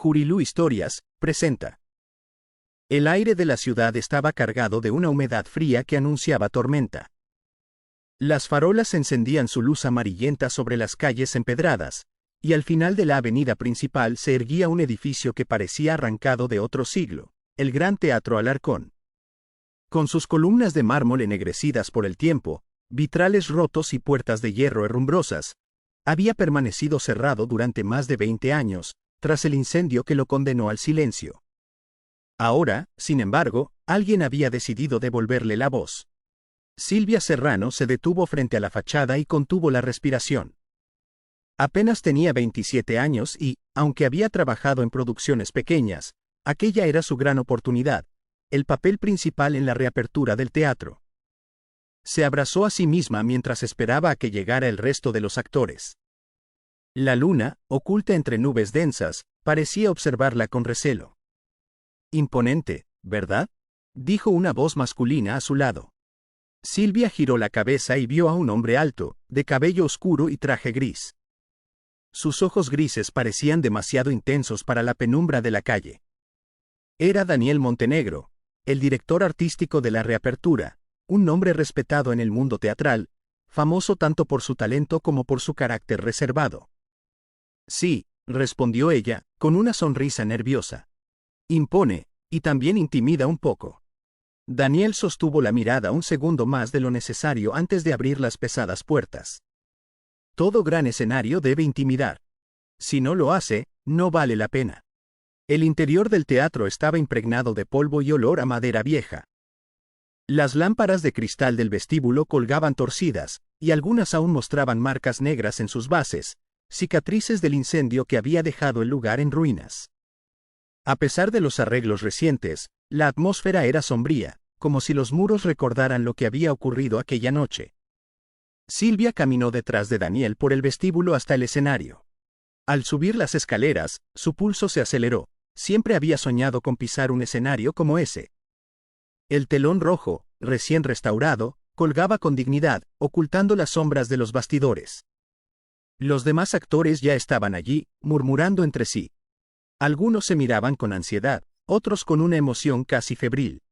Jurilú Historias, presenta. El aire de la ciudad estaba cargado de una humedad fría que anunciaba tormenta. Las farolas encendían su luz amarillenta sobre las calles empedradas, y al final de la avenida principal se erguía un edificio que parecía arrancado de otro siglo, el Gran Teatro Alarcón. Con sus columnas de mármol ennegrecidas por el tiempo, vitrales rotos y puertas de hierro herrumbrosas, había permanecido cerrado durante más de 20 años, tras el incendio que lo condenó al silencio. Ahora, sin embargo, alguien había decidido devolverle la voz. Silvia Serrano se detuvo frente a la fachada y contuvo la respiración. Apenas tenía 27 años y, aunque había trabajado en producciones pequeñas, aquella era su gran oportunidad, el papel principal en la reapertura del teatro. Se abrazó a sí misma mientras esperaba a que llegara el resto de los actores. La luna, oculta entre nubes densas, parecía observarla con recelo. Imponente, ¿verdad?, dijo una voz masculina a su lado. Silvia giró la cabeza y vio a un hombre alto, de cabello oscuro y traje gris. Sus ojos grises parecían demasiado intensos para la penumbra de la calle. Era Daniel Montenegro, el director artístico de la reapertura, un nombre respetado en el mundo teatral, famoso tanto por su talento como por su carácter reservado. Sí, respondió ella, con una sonrisa nerviosa. Impone, y también intimida un poco. Daniel sostuvo la mirada un segundo más de lo necesario antes de abrir las pesadas puertas. Todo gran escenario debe intimidar. Si no lo hace, no vale la pena. El interior del teatro estaba impregnado de polvo y olor a madera vieja. Las lámparas de cristal del vestíbulo colgaban torcidas, y algunas aún mostraban marcas negras en sus bases, cicatrices del incendio que había dejado el lugar en ruinas. A pesar de los arreglos recientes, la atmósfera era sombría, como si los muros recordaran lo que había ocurrido aquella noche. Silvia caminó detrás de Daniel por el vestíbulo hasta el escenario. Al subir las escaleras, su pulso se aceleró. Siempre había soñado con pisar un escenario como ese. El telón rojo, recién restaurado, colgaba con dignidad, ocultando las sombras de los bastidores. Los demás actores ya estaban allí, murmurando entre sí. Algunos se miraban con ansiedad, otros con una emoción casi febril.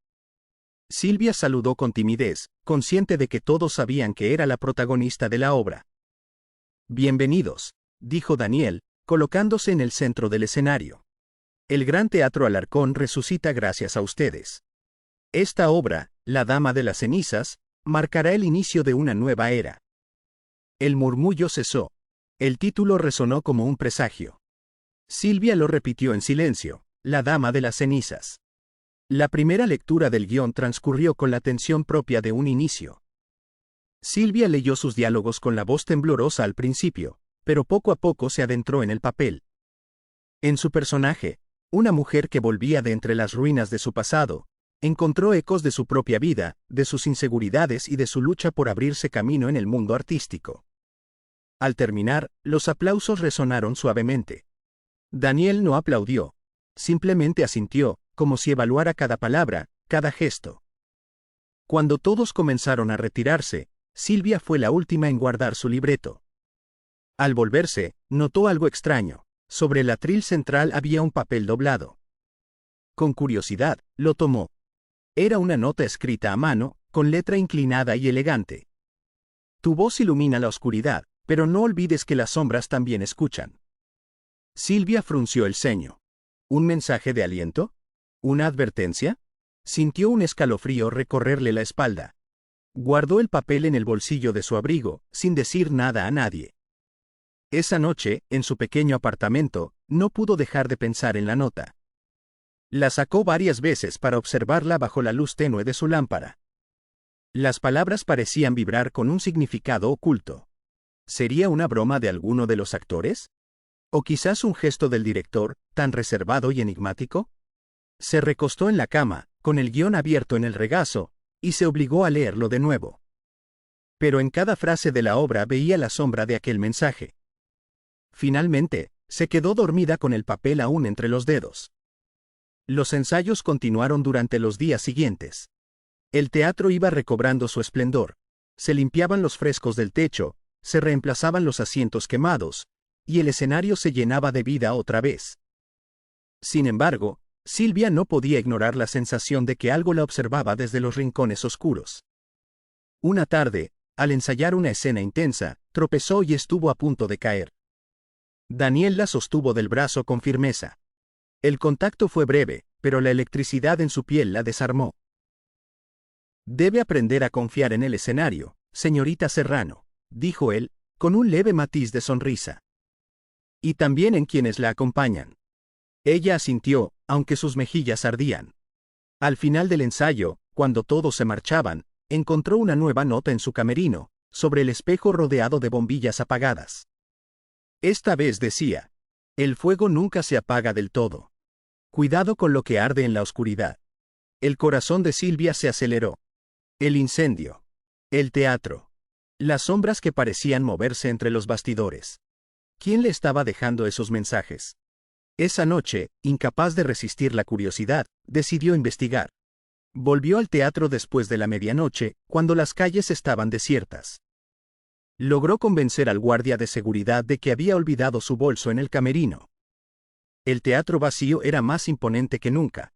Silvia saludó con timidez, consciente de que todos sabían que era la protagonista de la obra. Bienvenidos, dijo Daniel, colocándose en el centro del escenario. El Gran Teatro Alarcón resucita gracias a ustedes. Esta obra, La Dama de las Cenizas, marcará el inicio de una nueva era. El murmullo cesó. El título resonó como un presagio. Silvia lo repitió en silencio, La Dama de las Cenizas. La primera lectura del guión transcurrió con la tensión propia de un inicio. Silvia leyó sus diálogos con la voz temblorosa al principio, pero poco a poco se adentró en el papel. En su personaje, una mujer que volvía de entre las ruinas de su pasado, encontró ecos de su propia vida, de sus inseguridades y de su lucha por abrirse camino en el mundo artístico. Al terminar, los aplausos resonaron suavemente. Daniel no aplaudió. Simplemente asintió, como si evaluara cada palabra, cada gesto. Cuando todos comenzaron a retirarse, Silvia fue la última en guardar su libreto. Al volverse, notó algo extraño. Sobre el atril central había un papel doblado. Con curiosidad, lo tomó. Era una nota escrita a mano, con letra inclinada y elegante. Tu voz ilumina la oscuridad, pero no olvides que las sombras también escuchan. Silvia frunció el ceño. ¿Un mensaje de aliento? ¿Una advertencia? Sintió un escalofrío recorrerle la espalda. Guardó el papel en el bolsillo de su abrigo, sin decir nada a nadie. Esa noche, en su pequeño apartamento, no pudo dejar de pensar en la nota. La sacó varias veces para observarla bajo la luz tenue de su lámpara. Las palabras parecían vibrar con un significado oculto. ¿Sería una broma de alguno de los actores? ¿O quizás un gesto del director, tan reservado y enigmático? Se recostó en la cama, con el guión abierto en el regazo, y se obligó a leerlo de nuevo. Pero en cada frase de la obra veía la sombra de aquel mensaje. Finalmente, se quedó dormida con el papel aún entre los dedos. Los ensayos continuaron durante los días siguientes. El teatro iba recobrando su esplendor. Se limpiaban los frescos del techo, se reemplazaban los asientos quemados, y el escenario se llenaba de vida otra vez. Sin embargo, Silvia no podía ignorar la sensación de que algo la observaba desde los rincones oscuros. Una tarde, al ensayar una escena intensa, tropezó y estuvo a punto de caer. Daniel la sostuvo del brazo con firmeza. El contacto fue breve, pero la electricidad en su piel la desarmó. Debe aprender a confiar en el escenario, señorita Serrano, dijo él, con un leve matiz de sonrisa. Y también en quienes la acompañan. Ella asintió, aunque sus mejillas ardían. Al final del ensayo, cuando todos se marchaban, encontró una nueva nota en su camerino, sobre el espejo rodeado de bombillas apagadas. Esta vez decía: el fuego nunca se apaga del todo. Cuidado con lo que arde en la oscuridad. El corazón de Silvia se aceleró. El incendio. El teatro. Las sombras que parecían moverse entre los bastidores. ¿Quién le estaba dejando esos mensajes? Esa noche, incapaz de resistir la curiosidad, decidió investigar. Volvió al teatro después de la medianoche, cuando las calles estaban desiertas. Logró convencer al guardia de seguridad de que había olvidado su bolso en el camerino. El teatro vacío era más imponente que nunca.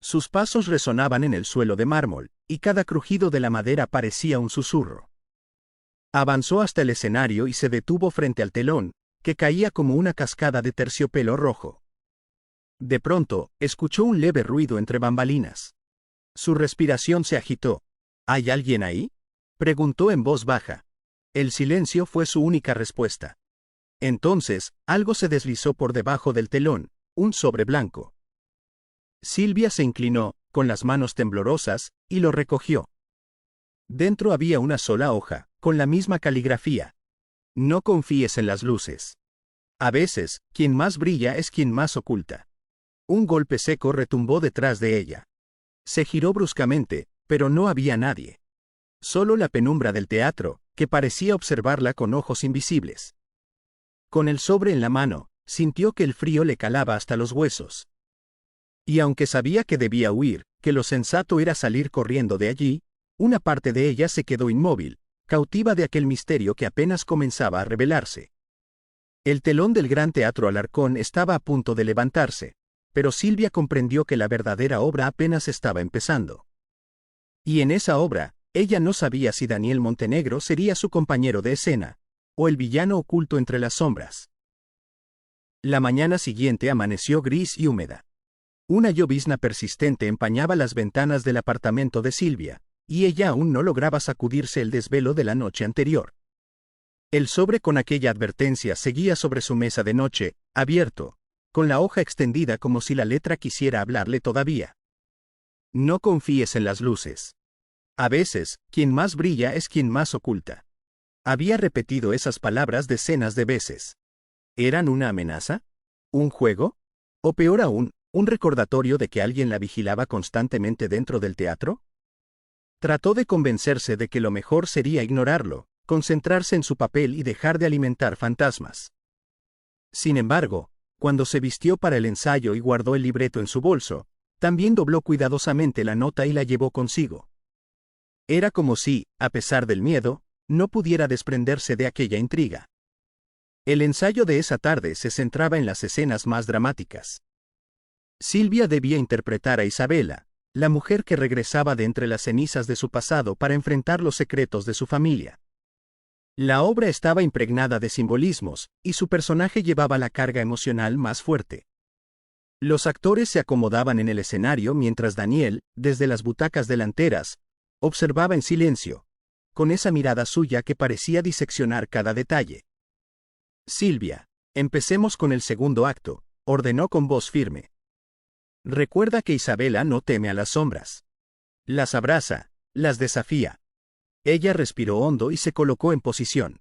Sus pasos resonaban en el suelo de mármol, y cada crujido de la madera parecía un susurro. Avanzó hasta el escenario y se detuvo frente al telón, que caía como una cascada de terciopelo rojo. De pronto, escuchó un leve ruido entre bambalinas. Su respiración se agitó. ¿Hay alguien ahí?, preguntó en voz baja. El silencio fue su única respuesta. Entonces, algo se deslizó por debajo del telón, un sobre blanco. Silvia se inclinó, con las manos temblorosas, y lo recogió. Dentro había una sola hoja, con la misma caligrafía. No confíes en las luces. A veces, quien más brilla es quien más oculta. Un golpe seco retumbó detrás de ella. Se giró bruscamente, pero no había nadie. Solo la penumbra del teatro, que parecía observarla con ojos invisibles. Con el sobre en la mano, sintió que el frío le calaba hasta los huesos. Y aunque sabía que debía huir, que lo sensato era salir corriendo de allí, una parte de ella se quedó inmóvil, cautiva de aquel misterio que apenas comenzaba a revelarse. El telón del Gran Teatro Alarcón estaba a punto de levantarse, pero Silvia comprendió que la verdadera obra apenas estaba empezando. Y en esa obra, ella no sabía si Daniel Montenegro sería su compañero de escena, o el villano oculto entre las sombras. La mañana siguiente amaneció gris y húmeda. Una llovizna persistente empañaba las ventanas del apartamento de Silvia, y ella aún no lograba sacudirse el desvelo de la noche anterior. El sobre con aquella advertencia seguía sobre su mesa de noche, abierto, con la hoja extendida como si la letra quisiera hablarle todavía. No confíes en las luces. A veces, quien más brilla es quien más oculta. Había repetido esas palabras decenas de veces. ¿Eran una amenaza? ¿Un juego? O peor aún, un recordatorio de que alguien la vigilaba constantemente dentro del teatro? Trató de convencerse de que lo mejor sería ignorarlo, concentrarse en su papel y dejar de alimentar fantasmas. Sin embargo, cuando se vistió para el ensayo y guardó el libreto en su bolso, también dobló cuidadosamente la nota y la llevó consigo. Era como si, a pesar del miedo, no pudiera desprenderse de aquella intriga. El ensayo de esa tarde se centraba en las escenas más dramáticas. Silvia debía interpretar a Isabela, la mujer que regresaba de entre las cenizas de su pasado para enfrentar los secretos de su familia. La obra estaba impregnada de simbolismos, y su personaje llevaba la carga emocional más fuerte. Los actores se acomodaban en el escenario mientras Daniel, desde las butacas delanteras, observaba en silencio, con esa mirada suya que parecía diseccionar cada detalle. Silvia, empecemos con el segundo acto, ordenó con voz firme. Recuerda que Isabela no teme a las sombras. Las abraza, las desafía. Ella respiró hondo y se colocó en posición.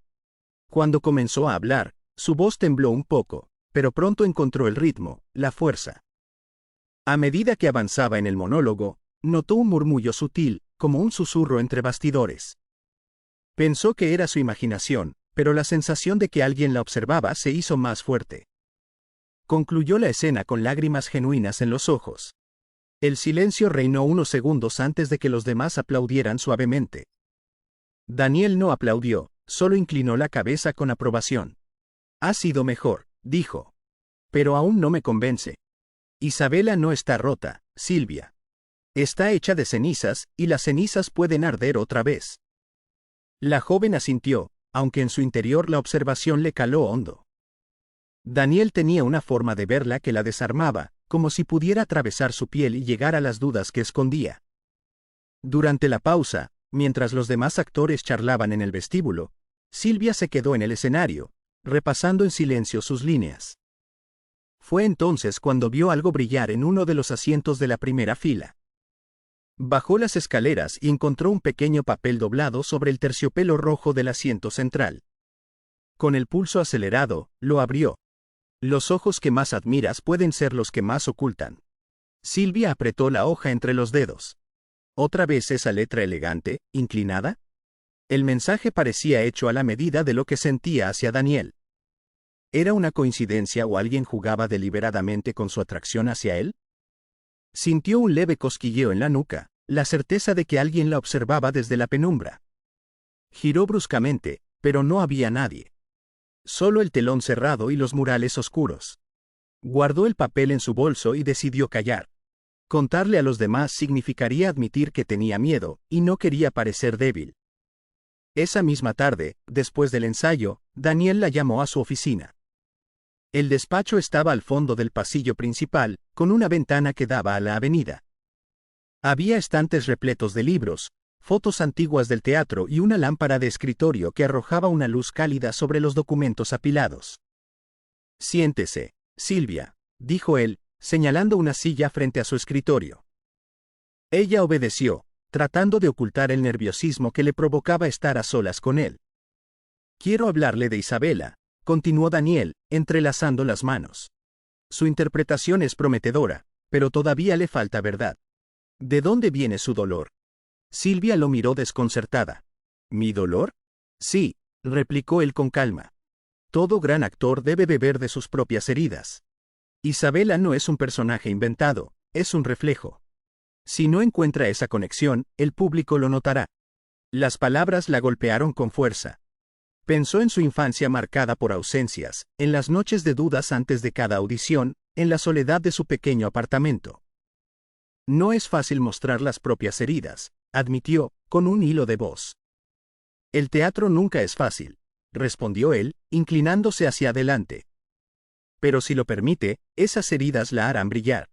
Cuando comenzó a hablar, su voz tembló un poco, pero pronto encontró el ritmo, la fuerza. A medida que avanzaba en el monólogo, notó un murmullo sutil, como un susurro entre bastidores. Pensó que era su imaginación, pero la sensación de que alguien la observaba se hizo más fuerte. Concluyó la escena con lágrimas genuinas en los ojos. El silencio reinó unos segundos antes de que los demás aplaudieran suavemente. Daniel no aplaudió, solo inclinó la cabeza con aprobación. Ha sido mejor, dijo. Pero aún no me convence. Isabela no está rota, Silvia. Está hecha de cenizas, y las cenizas pueden arder otra vez. La joven asintió, aunque en su interior la observación le caló hondo. Daniel tenía una forma de verla que la desarmaba, como si pudiera atravesar su piel y llegar a las dudas que escondía. Durante la pausa, mientras los demás actores charlaban en el vestíbulo, Silvia se quedó en el escenario, repasando en silencio sus líneas. Fue entonces cuando vio algo brillar en uno de los asientos de la primera fila. Bajó las escaleras y encontró un pequeño papel doblado sobre el terciopelo rojo del asiento central. Con el pulso acelerado, lo abrió. Los ojos que más admiras pueden ser los que más ocultan. Silvia apretó la hoja entre los dedos. ¿Otra vez esa letra elegante, inclinada? El mensaje parecía hecho a la medida de lo que sentía hacia Daniel. ¿Era una coincidencia o alguien jugaba deliberadamente con su atracción hacia él? Sintió un leve cosquilleo en la nuca, la certeza de que alguien la observaba desde la penumbra. Giró bruscamente, pero no había nadie. Solo el telón cerrado y los murales oscuros. Guardó el papel en su bolso y decidió callar. Contarle a los demás significaría admitir que tenía miedo, y no quería parecer débil. Esa misma tarde, después del ensayo, Daniel la llamó a su oficina. El despacho estaba al fondo del pasillo principal, con una ventana que daba a la avenida. Había estantes repletos de libros, fotos antiguas del teatro y una lámpara de escritorio que arrojaba una luz cálida sobre los documentos apilados. «Siéntese, Silvia», dijo él, señalando una silla frente a su escritorio. Ella obedeció, tratando de ocultar el nerviosismo que le provocaba estar a solas con él. «Quiero hablarle de Isabela», continuó Daniel, entrelazando las manos. Su interpretación es prometedora, pero todavía le falta verdad. ¿De dónde viene su dolor? Silvia lo miró desconcertada. ¿Mi dolor? Sí, replicó él con calma. Todo gran actor debe beber de sus propias heridas. Isabela no es un personaje inventado, es un reflejo. Si no encuentra esa conexión, el público lo notará. Las palabras la golpearon con fuerza. Pensó en su infancia marcada por ausencias, en las noches de dudas antes de cada audición, en la soledad de su pequeño apartamento. No es fácil mostrar las propias heridas, admitió, con un hilo de voz. El teatro nunca es fácil, respondió él, inclinándose hacia adelante. Pero si lo permite, esas heridas la harán brillar.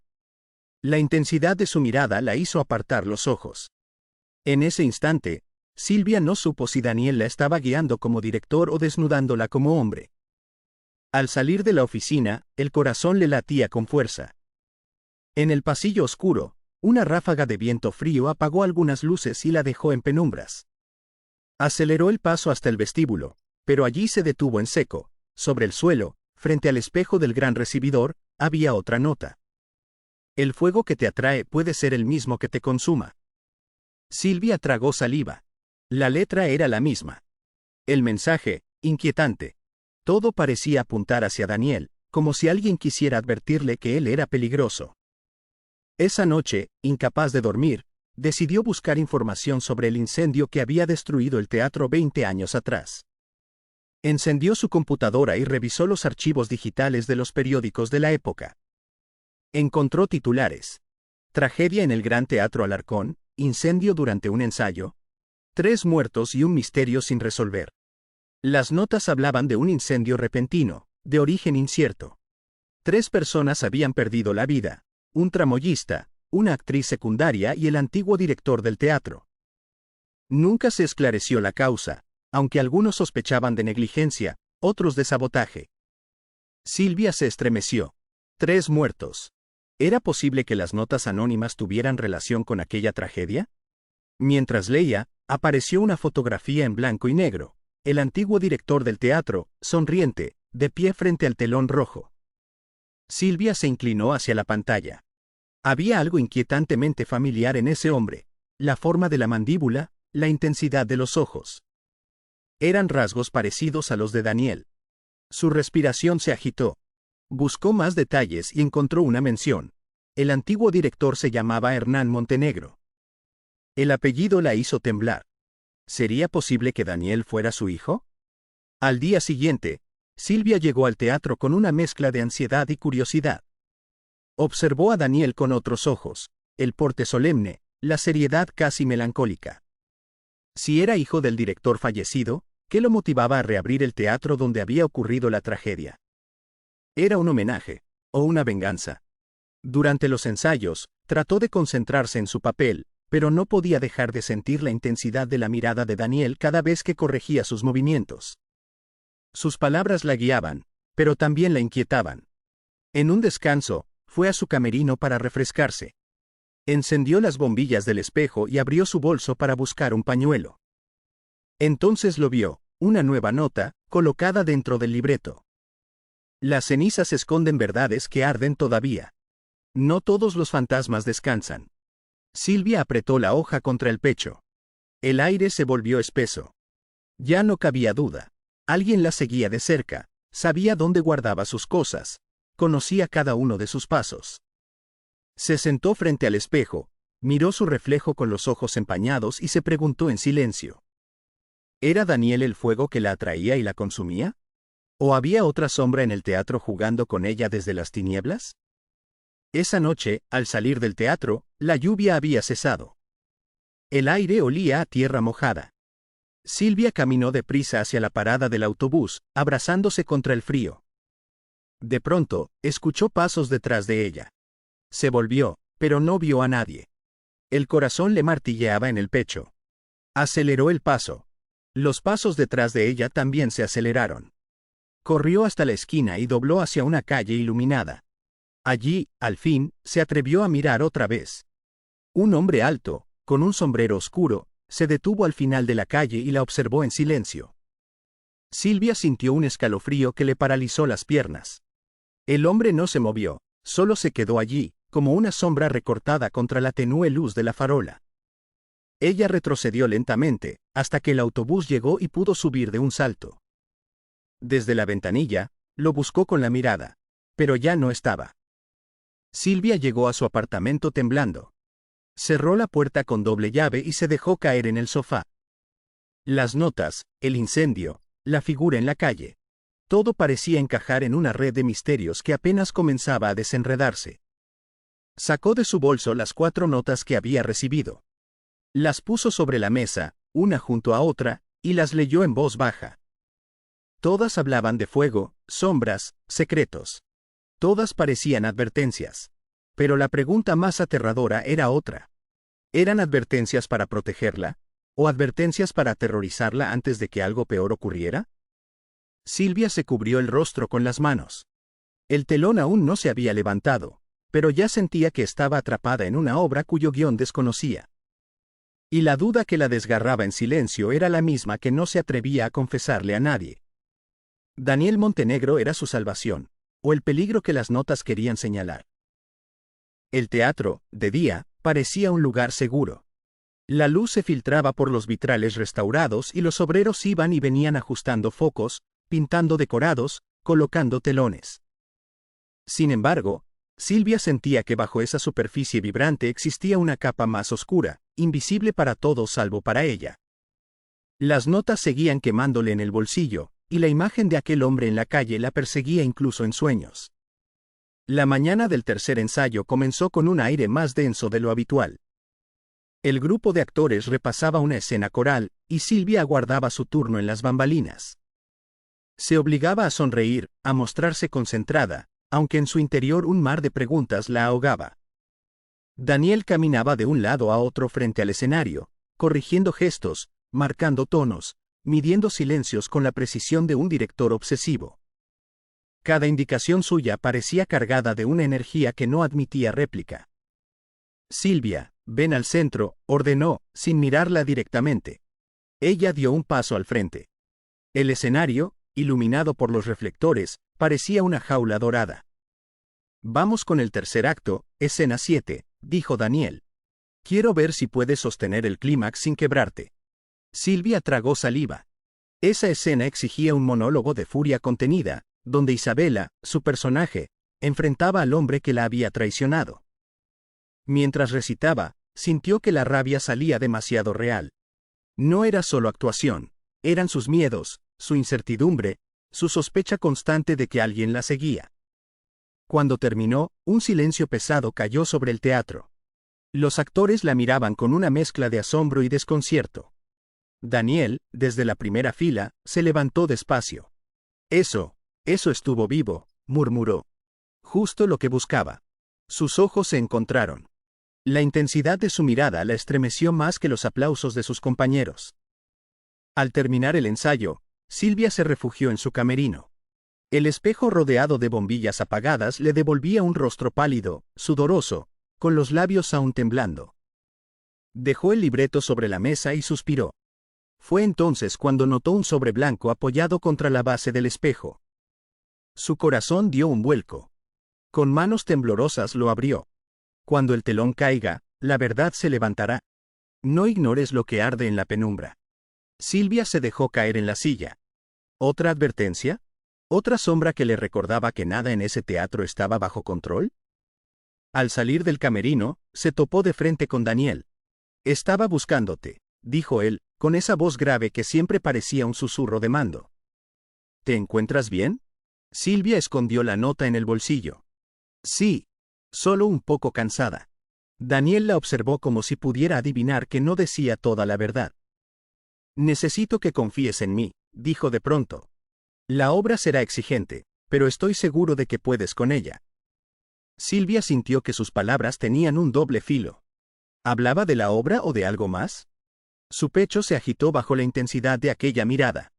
La intensidad de su mirada la hizo apartar los ojos. En ese instante, Silvia no supo si Daniel la estaba guiando como director o desnudándola como hombre. Al salir de la oficina, el corazón le latía con fuerza. En el pasillo oscuro, una ráfaga de viento frío apagó algunas luces y la dejó en penumbras. Aceleró el paso hasta el vestíbulo, pero allí se detuvo en seco. Sobre el suelo, frente al espejo del gran recibidor, había otra nota. El fuego que te atrae puede ser el mismo que te consuma. Silvia tragó saliva. La letra era la misma. El mensaje, inquietante. Todo parecía apuntar hacia Daniel, como si alguien quisiera advertirle que él era peligroso. Esa noche, incapaz de dormir, decidió buscar información sobre el incendio que había destruido el teatro 20 años atrás. Encendió su computadora y revisó los archivos digitales de los periódicos de la época. Encontró titulares. Tragedia en el Gran Teatro Alarcón, incendio durante un ensayo. 3 muertos y un misterio sin resolver. Las notas hablaban de un incendio repentino, de origen incierto. 3 personas habían perdido la vida, un tramoyista, una actriz secundaria y el antiguo director del teatro. Nunca se esclareció la causa, aunque algunos sospechaban de negligencia, otros de sabotaje. Silvia se estremeció. 3 muertos. ¿Era posible que las notas anónimas tuvieran relación con aquella tragedia? Mientras leía, apareció una fotografía en blanco y negro. El antiguo director del teatro, sonriente, de pie frente al telón rojo. Silvia se inclinó hacia la pantalla. Había algo inquietantemente familiar en ese hombre. La forma de la mandíbula, la intensidad de los ojos. Eran rasgos parecidos a los de Daniel. Su respiración se agitó. Buscó más detalles y encontró una mención. El antiguo director se llamaba Hernán Montenegro. El apellido la hizo temblar. ¿Sería posible que Daniel fuera su hijo? Al día siguiente, Silvia llegó al teatro con una mezcla de ansiedad y curiosidad. Observó a Daniel con otros ojos, el porte solemne, la seriedad casi melancólica. Si era hijo del director fallecido, ¿qué lo motivaba a reabrir el teatro donde había ocurrido la tragedia? ¿Era un homenaje, o una venganza? Durante los ensayos, trató de concentrarse en su papel, pero no podía dejar de sentir la intensidad de la mirada de Daniel cada vez que corregía sus movimientos. Sus palabras la guiaban, pero también la inquietaban. En un descanso, fue a su camerino para refrescarse. Encendió las bombillas del espejo y abrió su bolso para buscar un pañuelo. Entonces lo vio, una nueva nota, colocada dentro del libreto. Las cenizas esconden verdades que arden todavía. No todos los fantasmas descansan. Silvia apretó la hoja contra el pecho. El aire se volvió espeso. Ya no cabía duda. Alguien la seguía de cerca, sabía dónde guardaba sus cosas, conocía cada uno de sus pasos. Se sentó frente al espejo, miró su reflejo con los ojos empañados y se preguntó en silencio. ¿Era Daniel el fuego que la atraía y la consumía? ¿O había otra sombra en el teatro jugando con ella desde las tinieblas? Esa noche, al salir del teatro, la lluvia había cesado. El aire olía a tierra mojada. Silvia caminó deprisa hacia la parada del autobús, abrazándose contra el frío. De pronto, escuchó pasos detrás de ella. Se volvió, pero no vio a nadie. El corazón le martilleaba en el pecho. Aceleró el paso. Los pasos detrás de ella también se aceleraron. Corrió hasta la esquina y dobló hacia una calle iluminada. Allí, al fin, se atrevió a mirar otra vez. Un hombre alto, con un sombrero oscuro, se detuvo al final de la calle y la observó en silencio. Silvia sintió un escalofrío que le paralizó las piernas. El hombre no se movió, solo se quedó allí, como una sombra recortada contra la tenue luz de la farola. Ella retrocedió lentamente, hasta que el autobús llegó y pudo subir de un salto. Desde la ventanilla, lo buscó con la mirada, pero ya no estaba. Silvia llegó a su apartamento temblando. Cerró la puerta con doble llave y se dejó caer en el sofá. Las notas, el incendio, la figura en la calle. Todo parecía encajar en una red de misterios que apenas comenzaba a desenredarse. Sacó de su bolso las 4 notas que había recibido. Las puso sobre la mesa, una junto a otra, y las leyó en voz baja. Todas hablaban de fuego, sombras, secretos. Todas parecían advertencias. Pero la pregunta más aterradora era otra. ¿Eran advertencias para protegerla? ¿O advertencias para aterrorizarla antes de que algo peor ocurriera? Silvia se cubrió el rostro con las manos. El telón aún no se había levantado, pero ya sentía que estaba atrapada en una obra cuyo guión desconocía. Y la duda que la desgarraba en silencio era la misma que no se atrevía a confesarle a nadie. Daniel Montenegro era su salvación, o el peligro que las notas querían señalar. El teatro, de día, parecía un lugar seguro. La luz se filtraba por los vitrales restaurados y los obreros iban y venían ajustando focos, pintando decorados, colocando telones. Sin embargo, Silvia sentía que bajo esa superficie vibrante existía una capa más oscura, invisible para todos salvo para ella. Las notas seguían quemándole en el bolsillo, y la imagen de aquel hombre en la calle la perseguía incluso en sueños. La mañana del tercer ensayo comenzó con un aire más denso de lo habitual. El grupo de actores repasaba una escena coral, y Silvia aguardaba su turno en las bambalinas. Se obligaba a sonreír, a mostrarse concentrada, aunque en su interior un mar de preguntas la ahogaba. Daniel caminaba de un lado a otro frente al escenario, corrigiendo gestos, marcando tonos, midiendo silencios con la precisión de un director obsesivo. Cada indicación suya parecía cargada de una energía que no admitía réplica. Silvia, ven al centro, ordenó, sin mirarla directamente. Ella dio un paso al frente. El escenario, iluminado por los reflectores, parecía una jaula dorada. Vamos con el tercer acto, escena 7, dijo Daniel. Quiero ver si puedes sostener el clímax sin quebrarte. Silvia tragó saliva. Esa escena exigía un monólogo de furia contenida, donde Isabela, su personaje, enfrentaba al hombre que la había traicionado. Mientras recitaba, sintió que la rabia salía demasiado real. No era solo actuación, eran sus miedos, su incertidumbre, su sospecha constante de que alguien la seguía. Cuando terminó, un silencio pesado cayó sobre el teatro. Los actores la miraban con una mezcla de asombro y desconcierto. Daniel, desde la primera fila, se levantó despacio. Eso estuvo vivo, murmuró. Justo lo que buscaba. Sus ojos se encontraron. La intensidad de su mirada la estremeció más que los aplausos de sus compañeros. Al terminar el ensayo, Silvia se refugió en su camerino. El espejo rodeado de bombillas apagadas le devolvía un rostro pálido, sudoroso, con los labios aún temblando. Dejó el libreto sobre la mesa y suspiró. Fue entonces cuando notó un sobre blanco apoyado contra la base del espejo. Su corazón dio un vuelco. Con manos temblorosas lo abrió. Cuando el telón caiga, la verdad se levantará. No ignores lo que arde en la penumbra. Silvia se dejó caer en la silla. ¿Otra advertencia? ¿Otra sombra que le recordaba que nada en ese teatro estaba bajo control? Al salir del camerino, se topó de frente con Daniel. Estaba buscándote, dijo él, con esa voz grave que siempre parecía un susurro de mando. ¿Te encuentras bien? Silvia escondió la nota en el bolsillo. Sí, solo un poco cansada. Daniel la observó como si pudiera adivinar que no decía toda la verdad. Necesito que confíes en mí, dijo de pronto. La obra será exigente, pero estoy seguro de que puedes con ella. Silvia sintió que sus palabras tenían un doble filo. ¿Hablaba de la obra o de algo más? Su pecho se agitó bajo la intensidad de aquella mirada.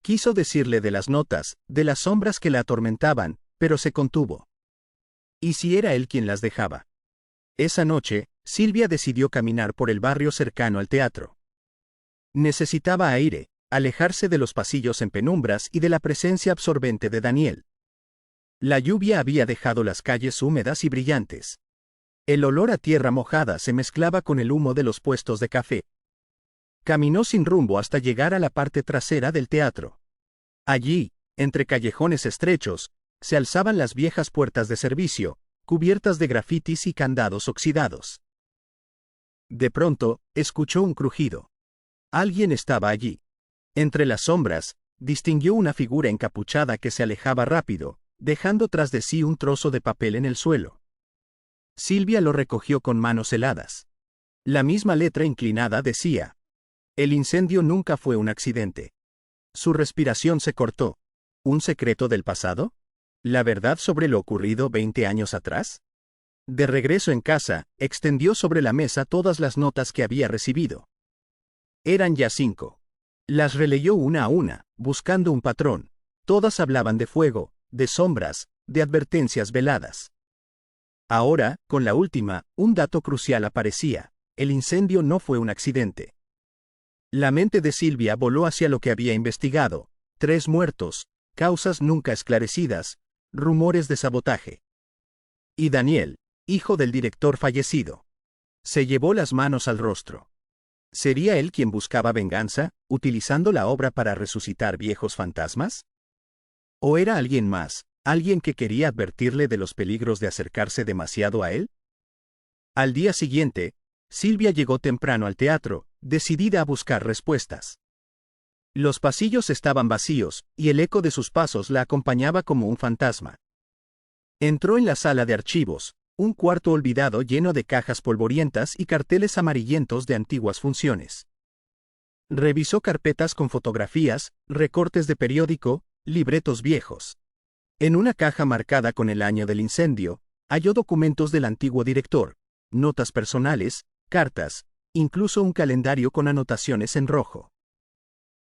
Quiso decirle de las notas, de las sombras que la atormentaban, pero se contuvo. ¿Y si era él quien las dejaba? Esa noche, Silvia decidió caminar por el barrio cercano al teatro. Necesitaba aire, alejarse de los pasillos en penumbras y de la presencia absorbente de Daniel. La lluvia había dejado las calles húmedas y brillantes. El olor a tierra mojada se mezclaba con el humo de los puestos de café. Caminó sin rumbo hasta llegar a la parte trasera del teatro. Allí, entre callejones estrechos, se alzaban las viejas puertas de servicio, cubiertas de grafitis y candados oxidados. De pronto, escuchó un crujido. Alguien estaba allí. Entre las sombras, distinguió una figura encapuchada que se alejaba rápido, dejando tras de sí un trozo de papel en el suelo. Silvia lo recogió con manos heladas. La misma letra inclinada decía: el incendio nunca fue un accidente. Su respiración se cortó. ¿Un secreto del pasado? ¿La verdad sobre lo ocurrido 20 años atrás? De regreso en casa, extendió sobre la mesa todas las notas que había recibido. Eran ya 5. Las releyó una a una, buscando un patrón. Todas hablaban de fuego, de sombras, de advertencias veladas. Ahora, con la última, un dato crucial aparecía: el incendio no fue un accidente. La mente de Silvia voló hacia lo que había investigado: 3 muertos, causas nunca esclarecidas, rumores de sabotaje. Y Daniel, hijo del director fallecido. Se llevó las manos al rostro. ¿Sería él quien buscaba venganza, utilizando la obra para resucitar viejos fantasmas? ¿O era alguien más, alguien que quería advertirle de los peligros de acercarse demasiado a él? Al día siguiente, Silvia llegó temprano al teatro, decidida a buscar respuestas. Los pasillos estaban vacíos, y el eco de sus pasos la acompañaba como un fantasma. Entró en la sala de archivos, un cuarto olvidado lleno de cajas polvorientas y carteles amarillentos de antiguas funciones. Revisó carpetas con fotografías, recortes de periódico, libretos viejos. En una caja marcada con el año del incendio, halló documentos del antiguo director, notas personales, cartas, incluso un calendario con anotaciones en rojo.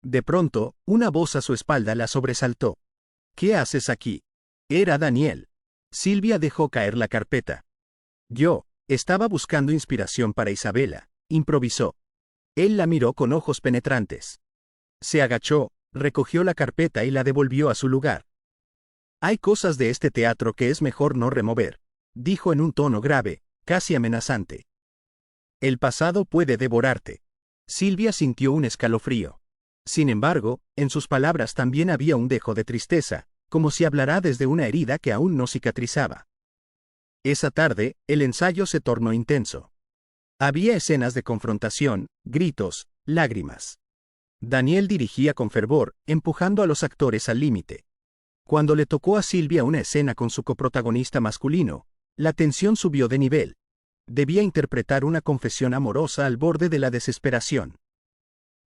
De pronto, una voz a su espalda la sobresaltó. ¿Qué haces aquí? Era Daniel. Silvia dejó caer la carpeta. Estaba buscando inspiración para Isabela, improvisó. Él la miró con ojos penetrantes. Se agachó, recogió la carpeta y la devolvió a su lugar. Hay cosas de este teatro que es mejor no remover, dijo en un tono grave, casi amenazante. El pasado puede devorarte. Silvia sintió un escalofrío. Sin embargo, en sus palabras también había un dejo de tristeza, como si hablara desde una herida que aún no cicatrizaba. Esa tarde, el ensayo se tornó intenso. Había escenas de confrontación, gritos, lágrimas. Daniel dirigía con fervor, empujando a los actores al límite. Cuando le tocó a Silvia una escena con su coprotagonista masculino, la tensión subió de nivel. Debía interpretar una confesión amorosa al borde de la desesperación.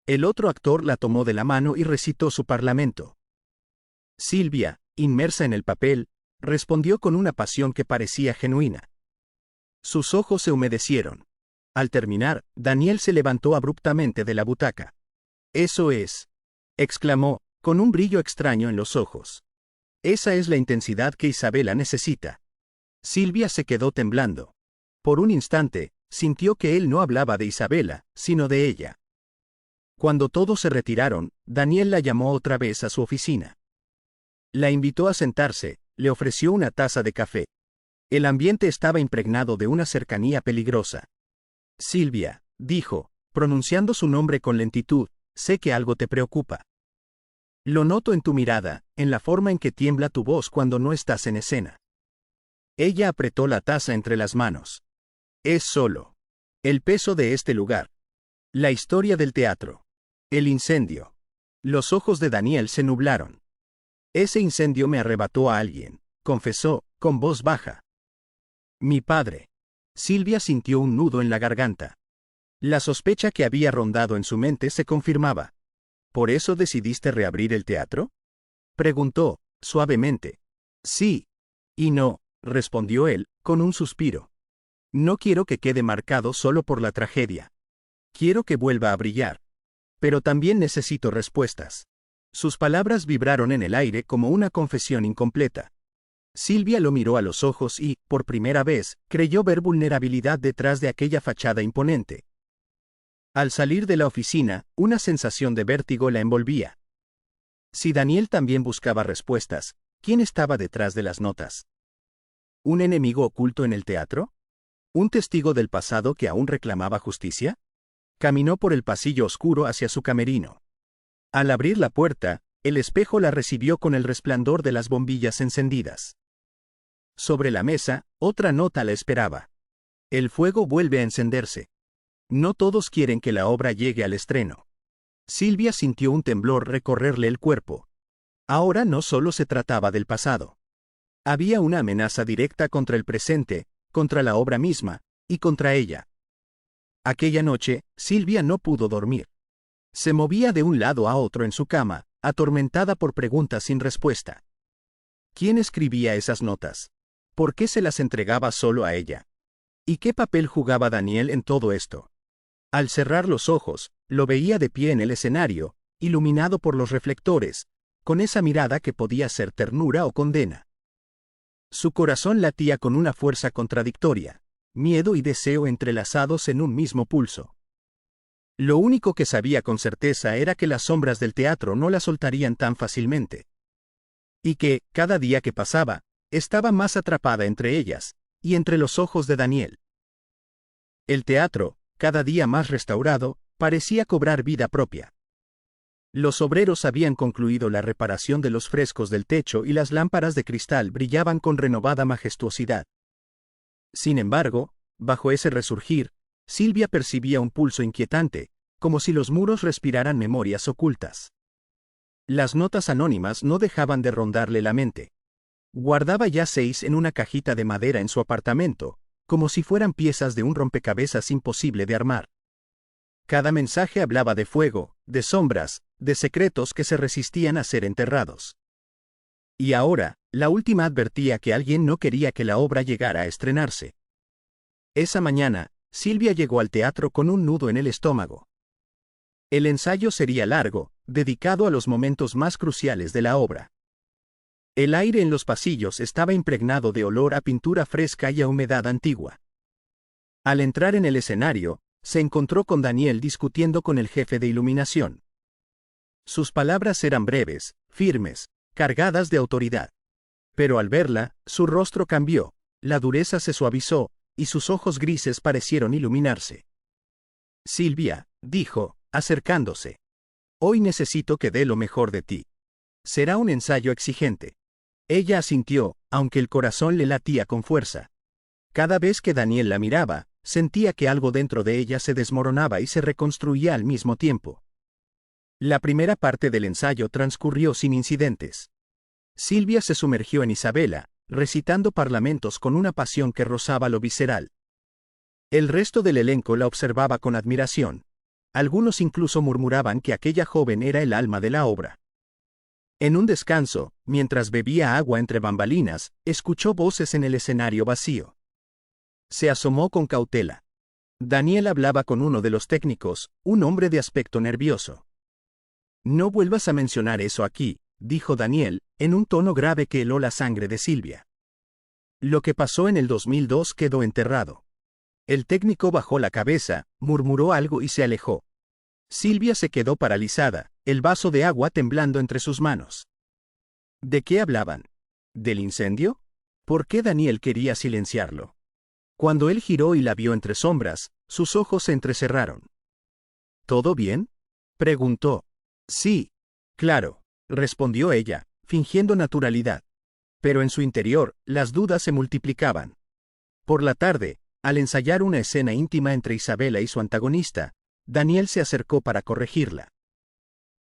El otro actor la tomó de la mano y recitó su parlamento. Silvia, inmersa en el papel, respondió con una pasión que parecía genuina. Sus ojos se humedecieron. Al terminar, Daniel se levantó abruptamente de la butaca. «Eso es», exclamó, con un brillo extraño en los ojos. «Esa es la intensidad que Isabela necesita». Silvia se quedó temblando. Por un instante, sintió que él no hablaba de Isabela, sino de ella. Cuando todos se retiraron, Daniel la llamó otra vez a su oficina. La invitó a sentarse, le ofreció una taza de café. El ambiente estaba impregnado de una cercanía peligrosa. «Silvia», dijo, pronunciando su nombre con lentitud, «sé que algo te preocupa. Lo noto en tu mirada, en la forma en que tiembla tu voz cuando no estás en escena». Ella apretó la taza entre las manos. «Es solo el peso de este lugar. La historia del teatro. El incendio». Los ojos de Daniel se nublaron. «Ese incendio me arrebató a alguien», confesó, con voz baja. «Mi padre». Silvia sintió un nudo en la garganta. La sospecha que había rondado en su mente se confirmaba. «¿Por eso decidiste reabrir el teatro?», preguntó, suavemente. «Sí. Y no», respondió él, con un suspiro. «No quiero que quede marcado solo por la tragedia. Quiero que vuelva a brillar. Pero también necesito respuestas». Sus palabras vibraron en el aire como una confesión incompleta. Silvia lo miró a los ojos y, por primera vez, creyó ver vulnerabilidad detrás de aquella fachada imponente. Al salir de la oficina, una sensación de vértigo la envolvía. Si Daniel también buscaba respuestas, ¿quién estaba detrás de las notas? ¿Un enemigo oculto en el teatro? ¿Un testigo del pasado que aún reclamaba justicia? Caminó por el pasillo oscuro hacia su camerino. Al abrir la puerta, el espejo la recibió con el resplandor de las bombillas encendidas. Sobre la mesa, otra nota la esperaba. El fuego vuelve a encenderse. No todos quieren que la obra llegue al estreno. Silvia sintió un temblor recorrerle el cuerpo. Ahora no solo se trataba del pasado. Había una amenaza directa contra el presente, contra la obra misma, y contra ella. Aquella noche, Silvia no pudo dormir. Se movía de un lado a otro en su cama, atormentada por preguntas sin respuesta. ¿Quién escribía esas notas? ¿Por qué se las entregaba solo a ella? ¿Y qué papel jugaba Daniel en todo esto? Al cerrar los ojos, lo veía de pie en el escenario, iluminado por los reflectores, con esa mirada que podía ser ternura o condena. Su corazón latía con una fuerza contradictoria, miedo y deseo entrelazados en un mismo pulso. Lo único que sabía con certeza era que las sombras del teatro no la soltarían tan fácilmente. Y que, cada día que pasaba, estaba más atrapada entre ellas, y entre los ojos de Daniel. El teatro, cada día más restaurado, parecía cobrar vida propia. Los obreros habían concluido la reparación de los frescos del techo y las lámparas de cristal brillaban con renovada majestuosidad. Sin embargo, bajo ese resurgir, Silvia percibía un pulso inquietante, como si los muros respiraran memorias ocultas. Las notas anónimas no dejaban de rondarle la mente. Guardaba ya 6 en una cajita de madera en su apartamento, como si fueran piezas de un rompecabezas imposible de armar. Cada mensaje hablaba de fuego, de sombras, de secretos que se resistían a ser enterrados. Y ahora, la última advertía que alguien no quería que la obra llegara a estrenarse. Esa mañana, Silvia llegó al teatro con un nudo en el estómago. El ensayo sería largo, dedicado a los momentos más cruciales de la obra. El aire en los pasillos estaba impregnado de olor a pintura fresca y a humedad antigua. Al entrar en el escenario, se encontró con Daniel discutiendo con el jefe de iluminación. Sus palabras eran breves, firmes, cargadas de autoridad. Pero al verla, su rostro cambió, la dureza se suavizó, y sus ojos grises parecieron iluminarse. «Silvia», dijo, acercándose. «Hoy necesito que dé lo mejor de ti. Será un ensayo exigente». Ella asintió, aunque el corazón le latía con fuerza. Cada vez que Daniel la miraba, sentía que algo dentro de ella se desmoronaba y se reconstruía al mismo tiempo. La primera parte del ensayo transcurrió sin incidentes. Silvia se sumergió en Isabela, recitando parlamentos con una pasión que rozaba lo visceral. El resto del elenco la observaba con admiración. Algunos incluso murmuraban que aquella joven era el alma de la obra. En un descanso, mientras bebía agua entre bambalinas, escuchó voces en el escenario vacío. Se asomó con cautela. Daniel hablaba con uno de los técnicos, un hombre de aspecto nervioso. «No vuelvas a mencionar eso aquí», dijo Daniel, en un tono grave que heló la sangre de Silvia. Lo que pasó en el 2002 quedó enterrado. El técnico bajó la cabeza, murmuró algo y se alejó. Silvia se quedó paralizada, el vaso de agua temblando entre sus manos. ¿De qué hablaban? ¿Del incendio? ¿Por qué Daniel quería silenciarlo? Cuando él giró y la vio entre sombras, sus ojos se entrecerraron. ¿Todo bien?, preguntó. Sí, claro, respondió ella, fingiendo naturalidad. Pero en su interior, las dudas se multiplicaban. Por la tarde, al ensayar una escena íntima entre Isabela y su antagonista, Daniel se acercó para corregirla.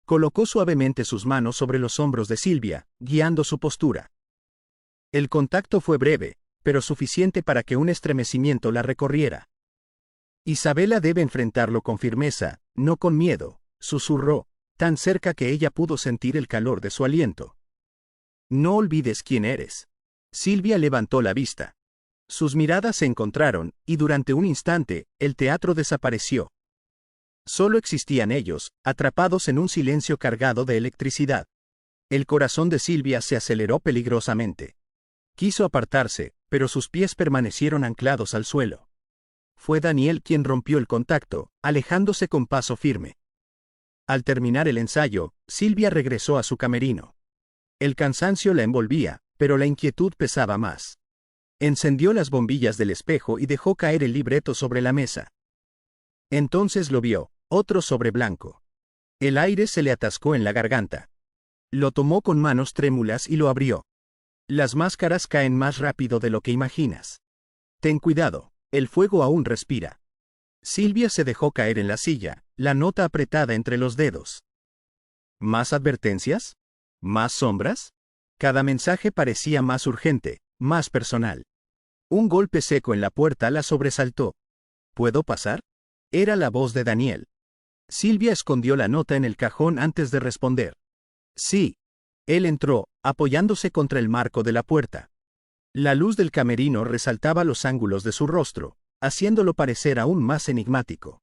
Colocó suavemente sus manos sobre los hombros de Silvia, guiando su postura. El contacto fue breve, pero suficiente para que un estremecimiento la recorriera. Isabela debe enfrentarlo con firmeza, no con miedo, susurró, tan cerca que ella pudo sentir el calor de su aliento. No olvides quién eres. Silvia levantó la vista. Sus miradas se encontraron, y durante un instante, el teatro desapareció. Solo existían ellos, atrapados en un silencio cargado de electricidad. El corazón de Silvia se aceleró peligrosamente. Quiso apartarse, pero sus pies permanecieron anclados al suelo. Fue Daniel quien rompió el contacto, alejándose con paso firme. Al terminar el ensayo, Silvia regresó a su camerino. El cansancio la envolvía, pero la inquietud pesaba más. Encendió las bombillas del espejo y dejó caer el libreto sobre la mesa. Entonces lo vio, otro sobre blanco. El aire se le atascó en la garganta. Lo tomó con manos trémulas y lo abrió. Las máscaras caen más rápido de lo que imaginas. Ten cuidado, el fuego aún respira. Silvia se dejó caer en la silla, la nota apretada entre los dedos. ¿Más advertencias? ¿Más sombras? Cada mensaje parecía más urgente, más personal. Un golpe seco en la puerta la sobresaltó. ¿Puedo pasar? Era la voz de Daniel. Silvia escondió la nota en el cajón antes de responder. Sí. Él entró, apoyándose contra el marco de la puerta. La luz del camerino resaltaba los ángulos de su rostro, haciéndolo parecer aún más enigmático.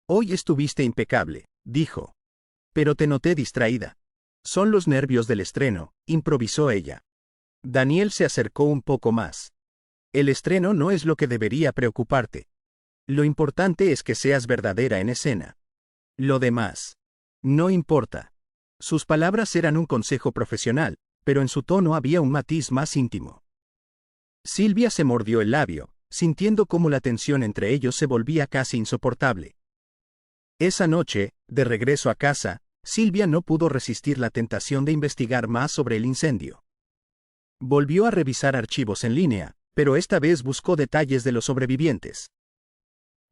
Hoy estuviste impecable, dijo. Pero te noté distraída. Son los nervios del estreno, improvisó ella. Daniel se acercó un poco más. El estreno no es lo que debería preocuparte. Lo importante es que seas verdadera en escena. Lo demás. No importa. Sus palabras eran un consejo profesional, pero en su tono había un matiz más íntimo. Silvia se mordió el labio, sintiendo cómo la tensión entre ellos se volvía casi insoportable. Esa noche, de regreso a casa, Silvia no pudo resistir la tentación de investigar más sobre el incendio. Volvió a revisar archivos en línea, pero esta vez buscó detalles de los sobrevivientes.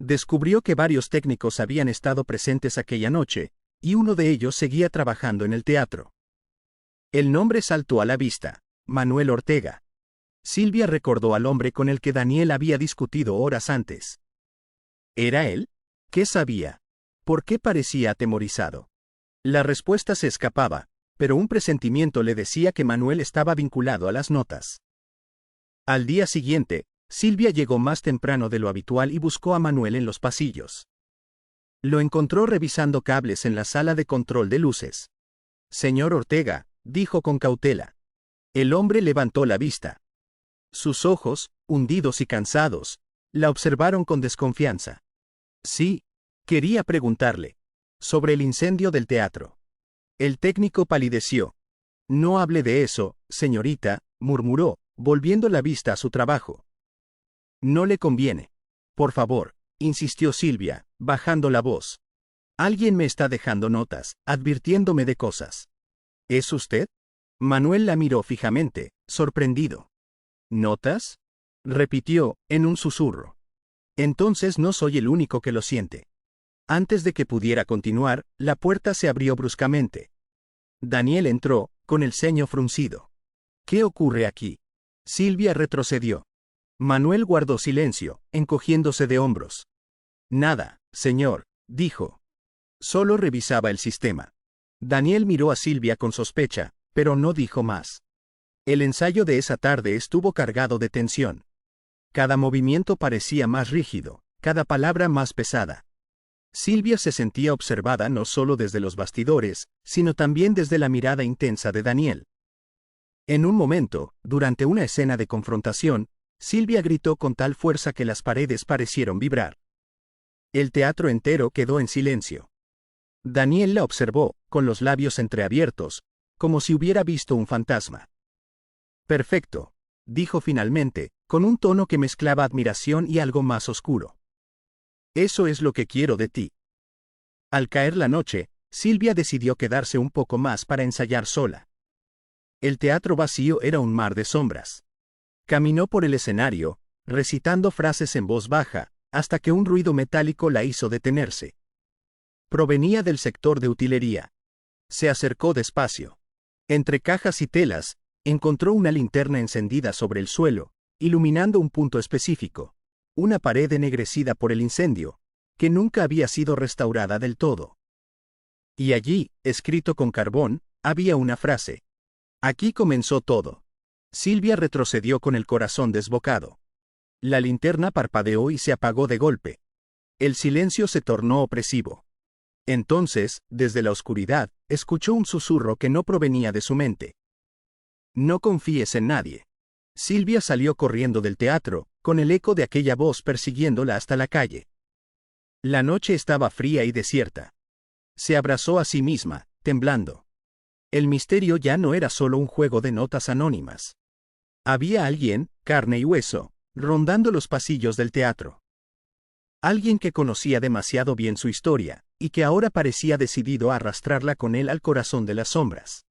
Descubrió que varios técnicos habían estado presentes aquella noche, y uno de ellos seguía trabajando en el teatro. El nombre saltó a la vista: Manuel Ortega. Silvia recordó al hombre con el que Daniel había discutido horas antes. ¿Era él? ¿Qué sabía? ¿Por qué parecía atemorizado? La respuesta se escapaba, pero un presentimiento le decía que Manuel estaba vinculado a las notas. Al día siguiente, Silvia llegó más temprano de lo habitual y buscó a Manuel en los pasillos. Lo encontró revisando cables en la sala de control de luces. «Señor Ortega», dijo con cautela. El hombre levantó la vista. Sus ojos, hundidos y cansados, la observaron con desconfianza. Sí, quería preguntarle. Sobre el incendio del teatro. El técnico palideció. No hable de eso, señorita, murmuró, volviendo la vista a su trabajo. No le conviene. Por favor, insistió Silvia, bajando la voz. Alguien me está dejando notas, advirtiéndome de cosas. ¿Es usted? Manuel la miró fijamente, sorprendido. ¿Notas?, repitió, en un susurro. Entonces no soy el único que lo siente. Antes de que pudiera continuar, la puerta se abrió bruscamente. Daniel entró, con el ceño fruncido. ¿Qué ocurre aquí? Silvia retrocedió. Manuel guardó silencio, encogiéndose de hombros. Nada, señor, dijo. Solo revisaba el sistema. Daniel miró a Silvia con sospecha, pero no dijo más. El ensayo de esa tarde estuvo cargado de tensión. Cada movimiento parecía más rígido, cada palabra más pesada. Silvia se sentía observada no solo desde los bastidores, sino también desde la mirada intensa de Daniel. En un momento, durante una escena de confrontación, Silvia gritó con tal fuerza que las paredes parecieron vibrar. El teatro entero quedó en silencio. Daniel la observó, con los labios entreabiertos, como si hubiera visto un fantasma. Perfecto, dijo finalmente, con un tono que mezclaba admiración y algo más oscuro. Eso es lo que quiero de ti. Al caer la noche, Silvia decidió quedarse un poco más para ensayar sola. El teatro vacío era un mar de sombras. Caminó por el escenario, recitando frases en voz baja, hasta que un ruido metálico la hizo detenerse. Provenía del sector de utilería. Se acercó despacio. Entre cajas y telas, encontró una linterna encendida sobre el suelo, iluminando un punto específico, una pared ennegrecida por el incendio, que nunca había sido restaurada del todo. Y allí, escrito con carbón, había una frase. Aquí comenzó todo. Silvia retrocedió con el corazón desbocado. La linterna parpadeó y se apagó de golpe. El silencio se tornó opresivo. Entonces, desde la oscuridad, escuchó un susurro que no provenía de su mente. No confíes en nadie. Silvia salió corriendo del teatro, con el eco de aquella voz persiguiéndola hasta la calle. La noche estaba fría y desierta. Se abrazó a sí misma, temblando. El misterio ya no era solo un juego de notas anónimas. Había alguien, carne y hueso, rondando los pasillos del teatro. Alguien que conocía demasiado bien su historia, y que ahora parecía decidido a arrastrarla con él al corazón de las sombras.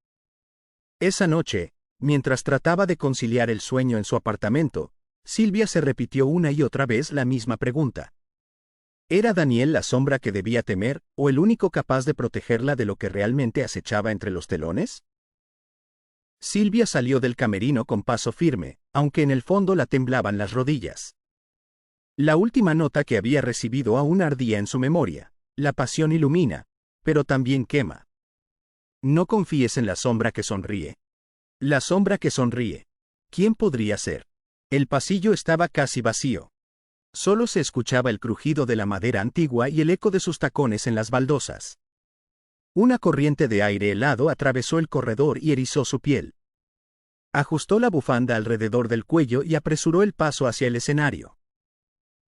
Esa noche, mientras trataba de conciliar el sueño en su apartamento, Silvia se repitió una y otra vez la misma pregunta. ¿Era Daniel la sombra que debía temer, o el único capaz de protegerla de lo que realmente acechaba entre los telones? Silvia salió del camerino con paso firme, aunque en el fondo la temblaban las rodillas. La última nota que había recibido aún ardía en su memoria. La pasión ilumina, pero también quema. No confíes en la sombra que sonríe. La sombra que sonríe. ¿Quién podría ser? El pasillo estaba casi vacío. Solo se escuchaba el crujido de la madera antigua y el eco de sus tacones en las baldosas. Una corriente de aire helado atravesó el corredor y erizó su piel. Ajustó la bufanda alrededor del cuello y apresuró el paso hacia el escenario.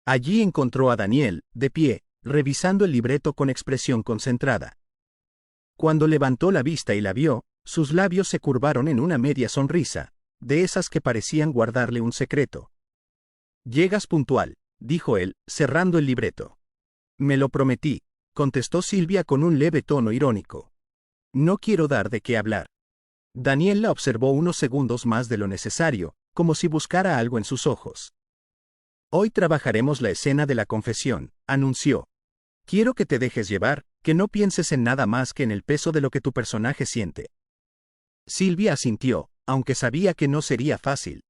Allí encontró a Daniel, de pie, revisando el libreto con expresión concentrada. Cuando levantó la vista y la vio, sus labios se curvaron en una media sonrisa, de esas que parecían guardarle un secreto. «Llegas puntual», dijo él, cerrando el libreto. «Me lo prometí», contestó Silvia con un leve tono irónico. «No quiero dar de qué hablar». Daniel la observó unos segundos más de lo necesario, como si buscara algo en sus ojos. «Hoy trabajaremos la escena de la confesión», anunció. «Quiero que te dejes llevar, que no pienses en nada más que en el peso de lo que tu personaje siente». Silvia asintió, aunque sabía que no sería fácil.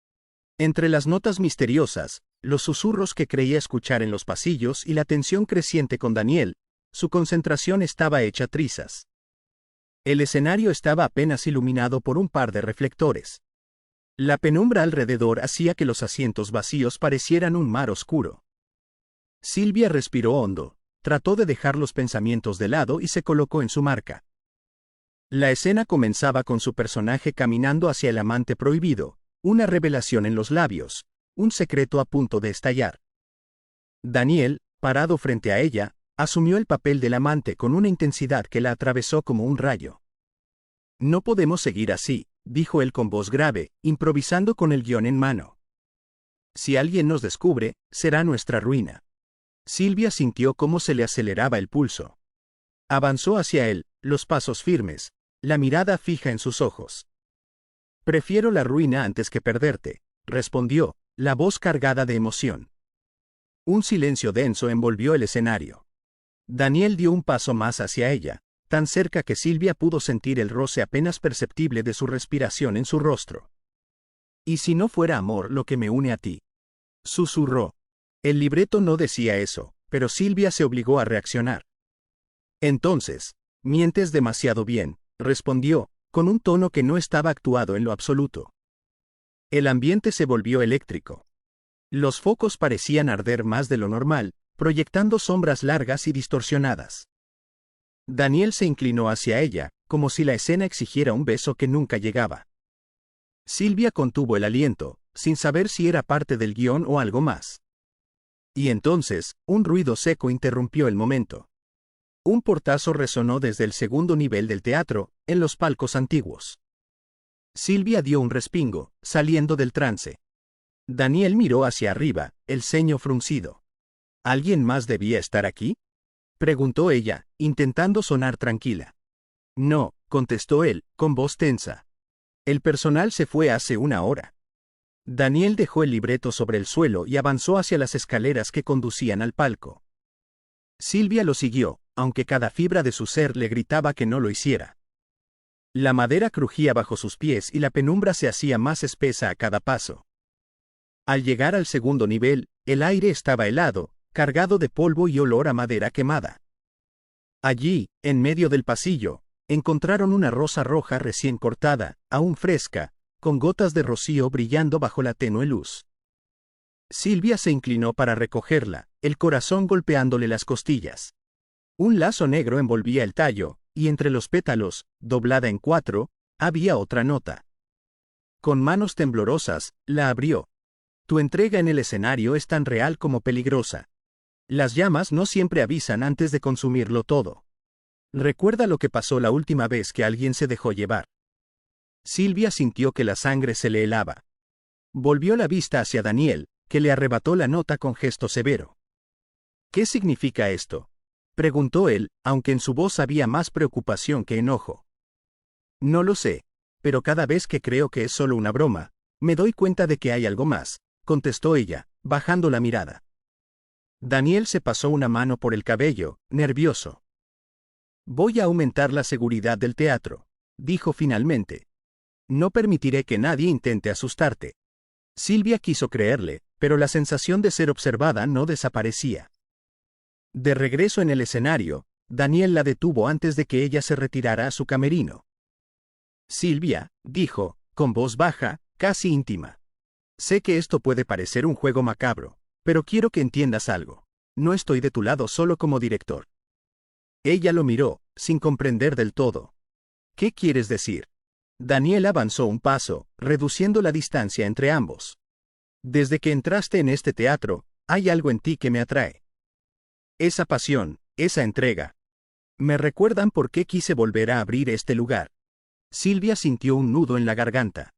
Entre las notas misteriosas, los susurros que creía escuchar en los pasillos y la tensión creciente con Daniel, su concentración estaba hecha trizas. El escenario estaba apenas iluminado por un par de reflectores. La penumbra alrededor hacía que los asientos vacíos parecieran un mar oscuro. Silvia respiró hondo, trató de dejar los pensamientos de lado y se colocó en su marca. La escena comenzaba con su personaje caminando hacia el amante prohibido, una revelación en los labios, un secreto a punto de estallar. Daniel, parado frente a ella, asumió el papel del amante con una intensidad que la atravesó como un rayo. «No podemos seguir así», dijo él con voz grave, improvisando con el guión en mano. «Si alguien nos descubre, será nuestra ruina». Silvia sintió cómo se le aceleraba el pulso. Avanzó hacia él, los pasos firmes, la mirada fija en sus ojos. «Prefiero la ruina antes que perderte», respondió, la voz cargada de emoción. Un silencio denso envolvió el escenario. Daniel dio un paso más hacia ella, tan cerca que Silvia pudo sentir el roce apenas perceptible de su respiración en su rostro. «¿Y si no fuera amor lo que me une a ti?», susurró. El libreto no decía eso, pero Silvia se obligó a reaccionar. «Entonces, mientes demasiado bien», respondió, con un tono que no estaba actuado en lo absoluto. El ambiente se volvió eléctrico. Los focos parecían arder más de lo normal, proyectando sombras largas y distorsionadas. Daniel se inclinó hacia ella, como si la escena exigiera un beso que nunca llegaba. Silvia contuvo el aliento, sin saber si era parte del guión o algo más. Y entonces, un ruido seco interrumpió el momento. Un portazo resonó desde el segundo nivel del teatro, en los palcos antiguos. Silvia dio un respingo, saliendo del trance. Daniel miró hacia arriba, el ceño fruncido. ¿Alguien más debía estar aquí?, preguntó ella, intentando sonar tranquila. No, contestó él, con voz tensa. El personal se fue hace una hora. Daniel dejó el libreto sobre el suelo y avanzó hacia las escaleras que conducían al palco. Silvia lo siguió, aunque cada fibra de su ser le gritaba que no lo hiciera. La madera crujía bajo sus pies y la penumbra se hacía más espesa a cada paso. Al llegar al segundo nivel, el aire estaba helado, cargado de polvo y olor a madera quemada. Allí, en medio del pasillo, encontraron una rosa roja recién cortada, aún fresca, con gotas de rocío brillando bajo la tenue luz. Silvia se inclinó para recogerla, el corazón golpeándole las costillas. Un lazo negro envolvía el tallo, y entre los pétalos, doblada en 4, había otra nota. Con manos temblorosas, la abrió. Tu entrega en el escenario es tan real como peligrosa. Las llamas no siempre avisan antes de consumirlo todo. Recuerda lo que pasó la última vez que alguien se dejó llevar. Silvia sintió que la sangre se le helaba. Volvió la vista hacia Daniel, que le arrebató la nota con gesto severo. ¿Qué significa esto?, preguntó él, aunque en su voz había más preocupación que enojo. No lo sé, pero cada vez que creo que es solo una broma, me doy cuenta de que hay algo más, contestó ella, bajando la mirada. Daniel se pasó una mano por el cabello, nervioso. Voy a aumentar la seguridad del teatro, dijo finalmente. No permitiré que nadie intente asustarte. Silvia quiso creerle, pero la sensación de ser observada no desaparecía. De regreso en el escenario, Daniel la detuvo antes de que ella se retirara a su camerino. Silvia, dijo, con voz baja, casi íntima. Sé que esto puede parecer un juego macabro, pero quiero que entiendas algo. No estoy de tu lado solo como director. Ella lo miró, sin comprender del todo. ¿Qué quieres decir? Daniel avanzó un paso, reduciendo la distancia entre ambos. Desde que entraste en este teatro, hay algo en ti que me atrae. Esa pasión, esa entrega. Me recuerdan por qué quise volver a abrir este lugar. Silvia sintió un nudo en la garganta.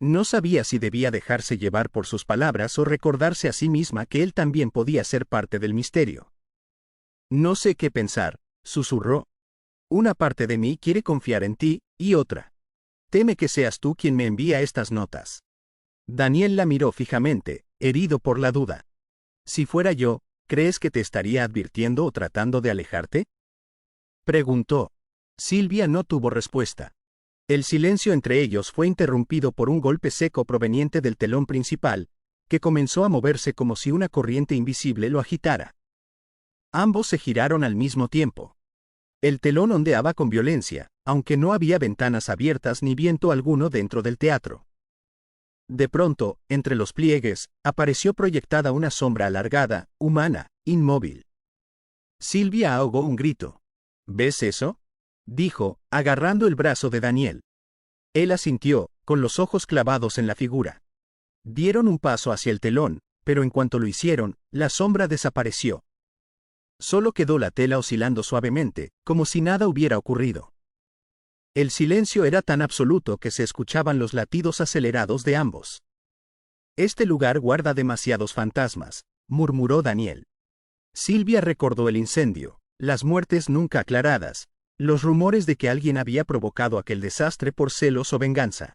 No sabía si debía dejarse llevar por sus palabras o recordarse a sí misma que él también podía ser parte del misterio. No sé qué pensar, susurró. Una parte de mí quiere confiar en ti, y otra teme que seas tú quien me envía estas notas. Daniel la miró fijamente, herido por la duda. Si fuera yo, ¿crees que te estaría advirtiendo o tratando de alejarte?, preguntó. Silvia no tuvo respuesta. El silencio entre ellos fue interrumpido por un golpe seco proveniente del telón principal, que comenzó a moverse como si una corriente invisible lo agitara. Ambos se giraron al mismo tiempo. El telón ondeaba con violencia, aunque no había ventanas abiertas ni viento alguno dentro del teatro. De pronto, entre los pliegues, apareció proyectada una sombra alargada, humana, inmóvil. Silvia ahogó un grito. ¿Ves eso?, dijo, agarrando el brazo de Daniel. Él asintió, con los ojos clavados en la figura. Dieron un paso hacia el telón, pero en cuanto lo hicieron, la sombra desapareció. Solo quedó la tela oscilando suavemente, como si nada hubiera ocurrido. El silencio era tan absoluto que se escuchaban los latidos acelerados de ambos. Este lugar guarda demasiados fantasmas, murmuró Daniel. Silvia recordó el incendio, las muertes nunca aclaradas, los rumores de que alguien había provocado aquel desastre por celos o venganza.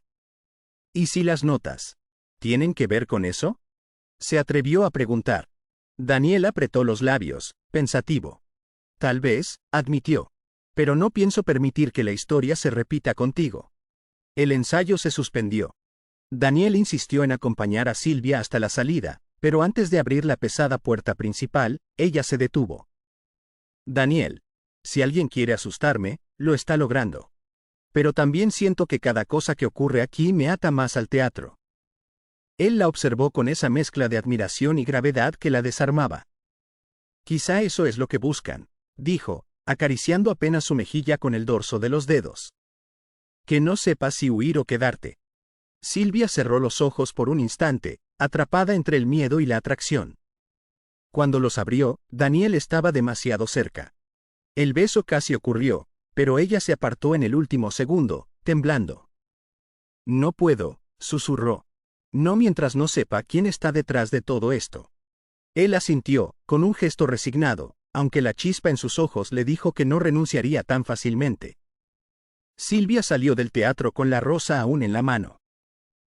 ¿Y si las notas tienen que ver con eso?, se atrevió a preguntar. Daniel apretó los labios, pensativo. Tal vez, admitió. Pero no pienso permitir que la historia se repita contigo. El ensayo se suspendió. Daniel insistió en acompañar a Silvia hasta la salida, pero antes de abrir la pesada puerta principal, ella se detuvo. Daniel, si alguien quiere asustarme, lo está logrando. Pero también siento que cada cosa que ocurre aquí me ata más al teatro. Él la observó con esa mezcla de admiración y gravedad que la desarmaba. Quizá eso es lo que buscan, dijo, acariciando apenas su mejilla con el dorso de los dedos. Que no sepas si huir o quedarte. Silvia cerró los ojos por un instante, atrapada entre el miedo y la atracción. Cuando los abrió, Daniel estaba demasiado cerca. El beso casi ocurrió, pero ella se apartó en el último segundo, temblando. No puedo, susurró. No mientras no sepa quién está detrás de todo esto. Él asintió, con un gesto resignado, aunque la chispa en sus ojos le dijo que no renunciaría tan fácilmente. Silvia salió del teatro con la rosa aún en la mano.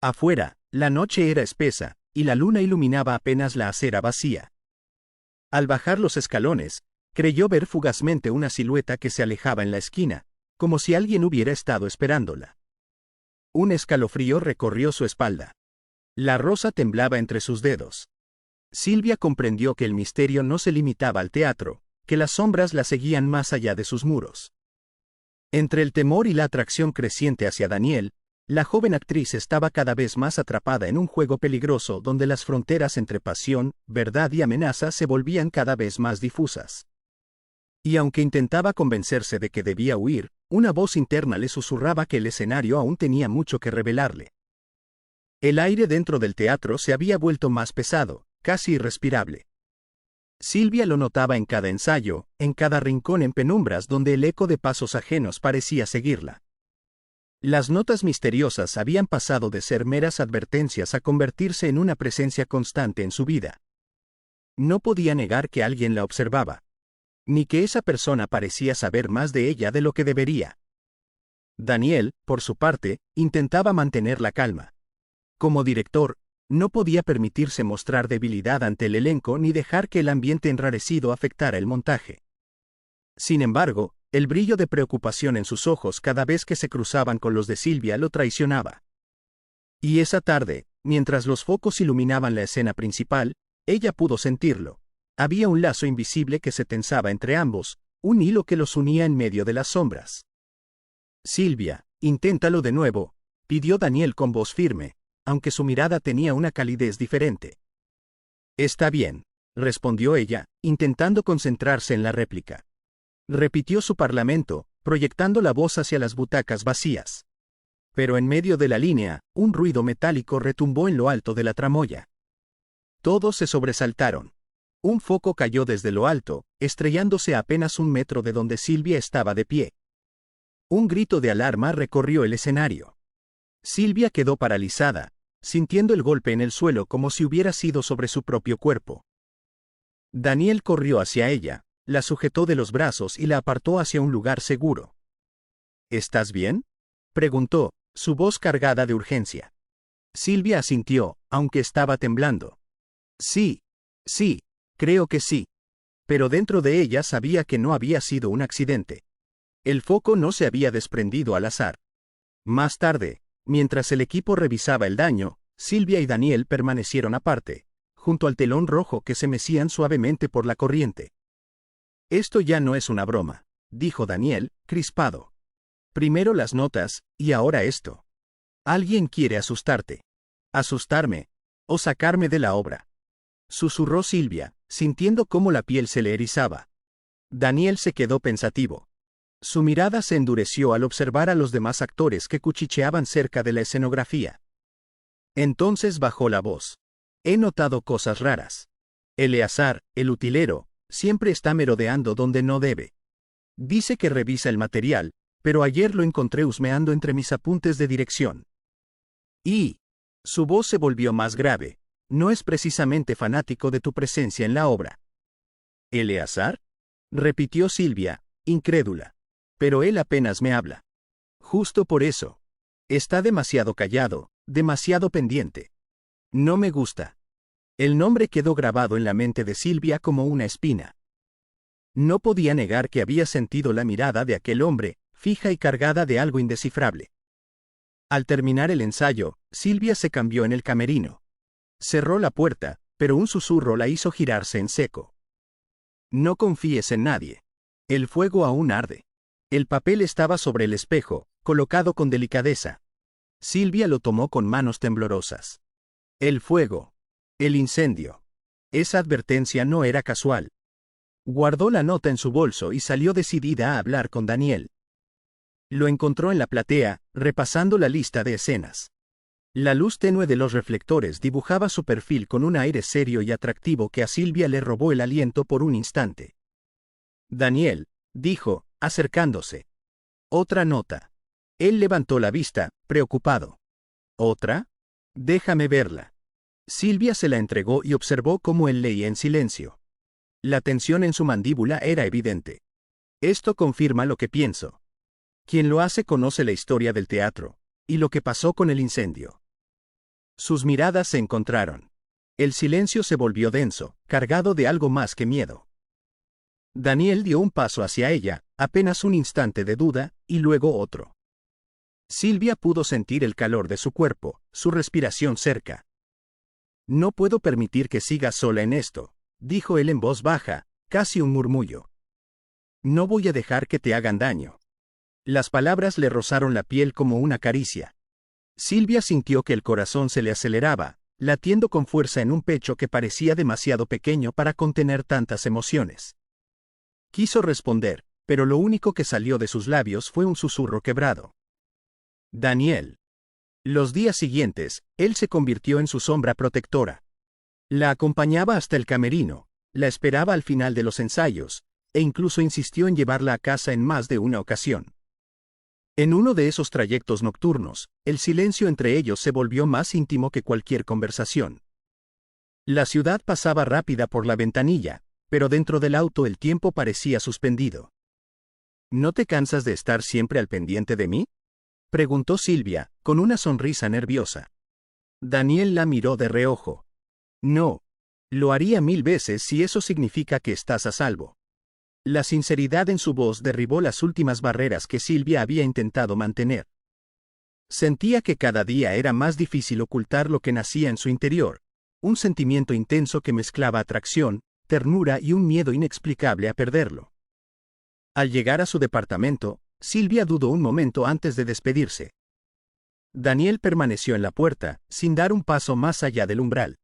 Afuera, la noche era espesa, y la luna iluminaba apenas la acera vacía. Al bajar los escalones, creyó ver fugazmente una silueta que se alejaba en la esquina, como si alguien hubiera estado esperándola. Un escalofrío recorrió su espalda. La rosa temblaba entre sus dedos. Silvia comprendió que el misterio no se limitaba al teatro, que las sombras la seguían más allá de sus muros. Entre el temor y la atracción creciente hacia Daniel, la joven actriz estaba cada vez más atrapada en un juego peligroso donde las fronteras entre pasión, verdad y amenaza se volvían cada vez más difusas. Y aunque intentaba convencerse de que debía huir, una voz interna le susurraba que el escenario aún tenía mucho que revelarle. El aire dentro del teatro se había vuelto más pesado, casi irrespirable. Silvia lo notaba en cada ensayo, en cada rincón en penumbras donde el eco de pasos ajenos parecía seguirla. Las notas misteriosas habían pasado de ser meras advertencias a convertirse en una presencia constante en su vida. No podía negar que alguien la observaba. Ni que esa persona parecía saber más de ella de lo que debería. Daniel, por su parte, intentaba mantener la calma. Como director, no podía permitirse mostrar debilidad ante el elenco ni dejar que el ambiente enrarecido afectara el montaje. Sin embargo, el brillo de preocupación en sus ojos cada vez que se cruzaban con los de Silvia lo traicionaba. Y esa tarde, mientras los focos iluminaban la escena principal, ella pudo sentirlo. Había un lazo invisible que se tensaba entre ambos, un hilo que los unía en medio de las sombras. Silvia, inténtalo de nuevo, pidió Daniel con voz firme, aunque su mirada tenía una calidez diferente. Está bien, respondió ella, intentando concentrarse en la réplica. Repitió su parlamento, proyectando la voz hacia las butacas vacías. Pero en medio de la línea, un ruido metálico retumbó en lo alto de la tramoya. Todos se sobresaltaron. Un foco cayó desde lo alto, estrellándose a apenas 1 metro de donde Silvia estaba de pie. Un grito de alarma recorrió el escenario. Silvia quedó paralizada, sintiendo el golpe en el suelo como si hubiera sido sobre su propio cuerpo. Daniel corrió hacia ella, la sujetó de los brazos y la apartó hacia un lugar seguro. ¿Estás bien?, preguntó, su voz cargada de urgencia. Silvia asintió, aunque estaba temblando. Sí, creo que sí. Pero dentro de ella sabía que no había sido un accidente. El foco no se había desprendido al azar. Más tarde, mientras el equipo revisaba el daño, Silvia y Daniel permanecieron aparte, junto al telón rojo que se mecían suavemente por la corriente. Esto ya no es una broma, dijo Daniel, crispado. Primero las notas, y ahora esto. Alguien quiere asustarte. Asustarme, o sacarme de la obra. Susurró Silvia, sintiendo cómo la piel se le erizaba. Daniel se quedó pensativo. Su mirada se endureció al observar a los demás actores que cuchicheaban cerca de la escenografía. Entonces bajó la voz. He notado cosas raras. Eleazar, el utilero, siempre está merodeando donde no debe. Dice que revisa el material, pero ayer lo encontré husmeando entre mis apuntes de dirección. Y su voz se volvió más grave. No es precisamente fanático de tu presencia en la obra. ¿Eleazar?, repitió Silvia, incrédula. Pero él apenas me habla. Justo por eso. Está demasiado callado, demasiado pendiente. No me gusta. El nombre quedó grabado en la mente de Silvia como una espina. No podía negar que había sentido la mirada de aquel hombre, fija y cargada de algo indescifrable. Al terminar el ensayo, Silvia se cambió en el camerino. Cerró la puerta, pero un susurro la hizo girarse en seco. No confíes en nadie. El fuego aún arde. El papel estaba sobre el espejo, colocado con delicadeza. Silvia lo tomó con manos temblorosas. El fuego. El incendio. Esa advertencia no era casual. Guardó la nota en su bolso y salió decidida a hablar con Daniel. Lo encontró en la platea, repasando la lista de escenas. La luz tenue de los reflectores dibujaba su perfil con un aire serio y atractivo que a Silvia le robó el aliento por un instante. Daniel, dijo, acercándose. Otra nota. Él levantó la vista, preocupado. ¿Otra? Déjame verla. Silvia se la entregó y observó cómo él leía en silencio. La tensión en su mandíbula era evidente. Esto confirma lo que pienso. Quien lo hace conoce la historia del teatro, y lo que pasó con el incendio. Sus miradas se encontraron. El silencio se volvió denso, cargado de algo más que miedo. Daniel dio un paso hacia ella, apenas un instante de duda, y luego otro. Silvia pudo sentir el calor de su cuerpo, su respiración cerca. No puedo permitir que sigas sola en esto, dijo él en voz baja, casi un murmullo. No voy a dejar que te hagan daño. Las palabras le rozaron la piel como una caricia. Silvia sintió que el corazón se le aceleraba, latiendo con fuerza en un pecho que parecía demasiado pequeño para contener tantas emociones. Quiso responder, pero lo único que salió de sus labios fue un susurro quebrado. Daniel. Los días siguientes, él se convirtió en su sombra protectora. La acompañaba hasta el camerino, la esperaba al final de los ensayos, e incluso insistió en llevarla a casa en más de una ocasión. En uno de esos trayectos nocturnos, el silencio entre ellos se volvió más íntimo que cualquier conversación. La ciudad pasaba rápida por la ventanilla, pero dentro del auto el tiempo parecía suspendido. ¿No te cansas de estar siempre al pendiente de mí?, preguntó Silvia, con una sonrisa nerviosa. Daniel la miró de reojo. No. Lo haría 1000 veces si eso significa que estás a salvo. La sinceridad en su voz derribó las últimas barreras que Silvia había intentado mantener. Sentía que cada día era más difícil ocultar lo que nacía en su interior, un sentimiento intenso que mezclaba atracción, ternura y un miedo inexplicable a perderlo. Al llegar a su departamento, Silvia dudó un momento antes de despedirse. Daniel permaneció en la puerta, sin dar un paso más allá del umbral.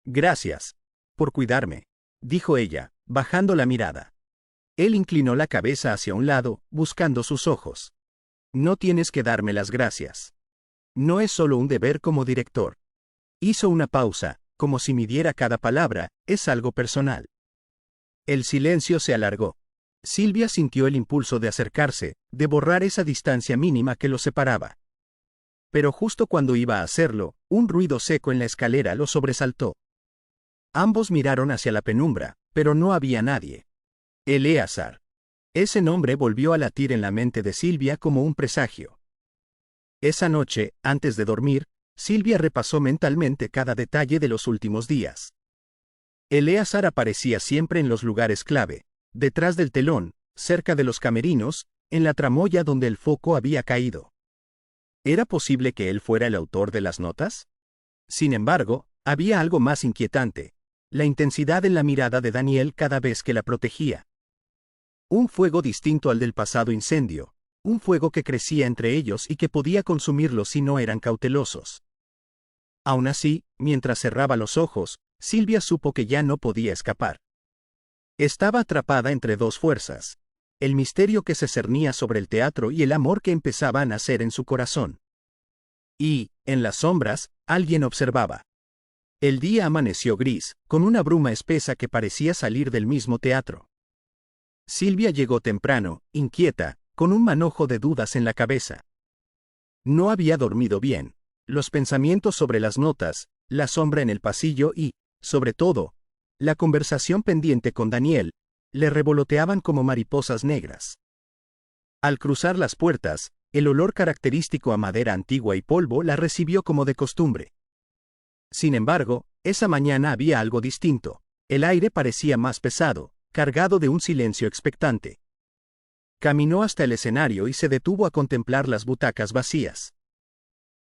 Gracias por cuidarme, dijo ella, bajando la mirada. Él inclinó la cabeza hacia un lado, buscando sus ojos. No tienes que darme las gracias. No es solo un deber como director. Hizo una pausa, como si midiera cada palabra, es algo personal. El silencio se alargó. Silvia sintió el impulso de acercarse, de borrar esa distancia mínima que los separaba. Pero justo cuando iba a hacerlo, un ruido seco en la escalera lo sobresaltó. Ambos miraron hacia la penumbra, pero no había nadie. Eleazar. Ese nombre volvió a latir en la mente de Silvia como un presagio. Esa noche, antes de dormir, Silvia repasó mentalmente cada detalle de los últimos días. Eleazar aparecía siempre en los lugares clave, detrás del telón, cerca de los camerinos, en la tramoya donde el foco había caído. ¿Era posible que él fuera el autor de las notas? Sin embargo, había algo más inquietante: la intensidad en la mirada de Daniel cada vez que la protegía. Un fuego distinto al del pasado incendio, un fuego que crecía entre ellos y que podía consumirlos si no eran cautelosos. Aún así, mientras cerraba los ojos, Silvia supo que ya no podía escapar. Estaba atrapada entre dos fuerzas: el misterio que se cernía sobre el teatro y el amor que empezaba a nacer en su corazón. Y, en las sombras, alguien observaba. El día amaneció gris, con una bruma espesa que parecía salir del mismo teatro. Silvia llegó temprano, inquieta, con un manojo de dudas en la cabeza. No había dormido bien. Los pensamientos sobre las notas, la sombra en el pasillo y, sobre todo, la conversación pendiente con Daniel, le revoloteaban como mariposas negras. Al cruzar las puertas, el olor característico a madera antigua y polvo la recibió como de costumbre. Sin embargo, esa mañana había algo distinto. El aire parecía más pesado, cargado de un silencio expectante. Caminó hasta el escenario y se detuvo a contemplar las butacas vacías.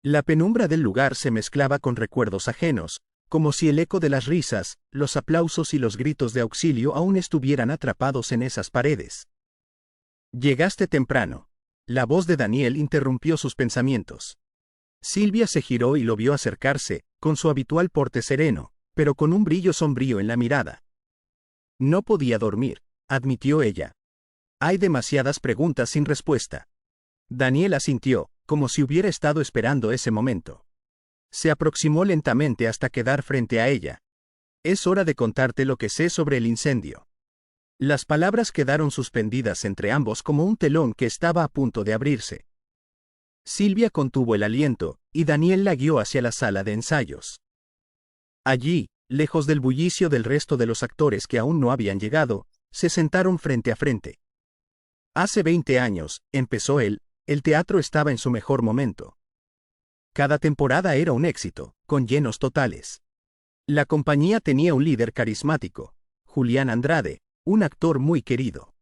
La penumbra del lugar se mezclaba con recuerdos ajenos, como si el eco de las risas, los aplausos y los gritos de auxilio aún estuvieran atrapados en esas paredes. Llegaste temprano. La voz de Daniel interrumpió sus pensamientos. Silvia se giró y lo vio acercarse, con su habitual porte sereno, pero con un brillo sombrío en la mirada. No podía dormir, admitió ella. Hay demasiadas preguntas sin respuesta. Daniel asintió, como si hubiera estado esperando ese momento. Se aproximó lentamente hasta quedar frente a ella. Es hora de contarte lo que sé sobre el incendio. Las palabras quedaron suspendidas entre ambos como un telón que estaba a punto de abrirse. Silvia contuvo el aliento, y Daniel la guió hacia la sala de ensayos. Allí, lejos del bullicio del resto de los actores que aún no habían llegado, se sentaron frente a frente. Hace 20 años, empezó él, el teatro estaba en su mejor momento. Cada temporada era un éxito, con llenos totales. La compañía tenía un líder carismático, Julián Andrade, un actor muy querido.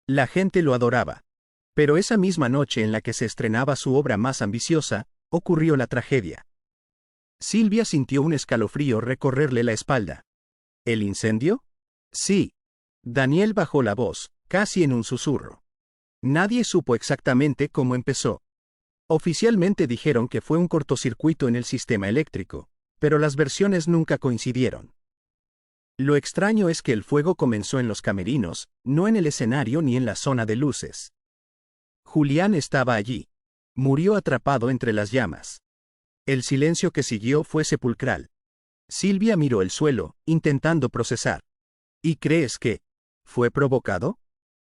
La gente lo adoraba. Pero esa misma noche en la que se estrenaba su obra más ambiciosa, ocurrió la tragedia. Silvia sintió un escalofrío recorrerle la espalda. ¿El incendio? Sí. Daniel bajó la voz, casi en un susurro. Nadie supo exactamente cómo empezó. Oficialmente dijeron que fue un cortocircuito en el sistema eléctrico, pero las versiones nunca coincidieron. Lo extraño es que el fuego comenzó en los camerinos, no en el escenario ni en la zona de luces. Julián estaba allí. Murió atrapado entre las llamas. El silencio que siguió fue sepulcral. Silvia miró el suelo, intentando procesar. ¿Y crees que fue provocado?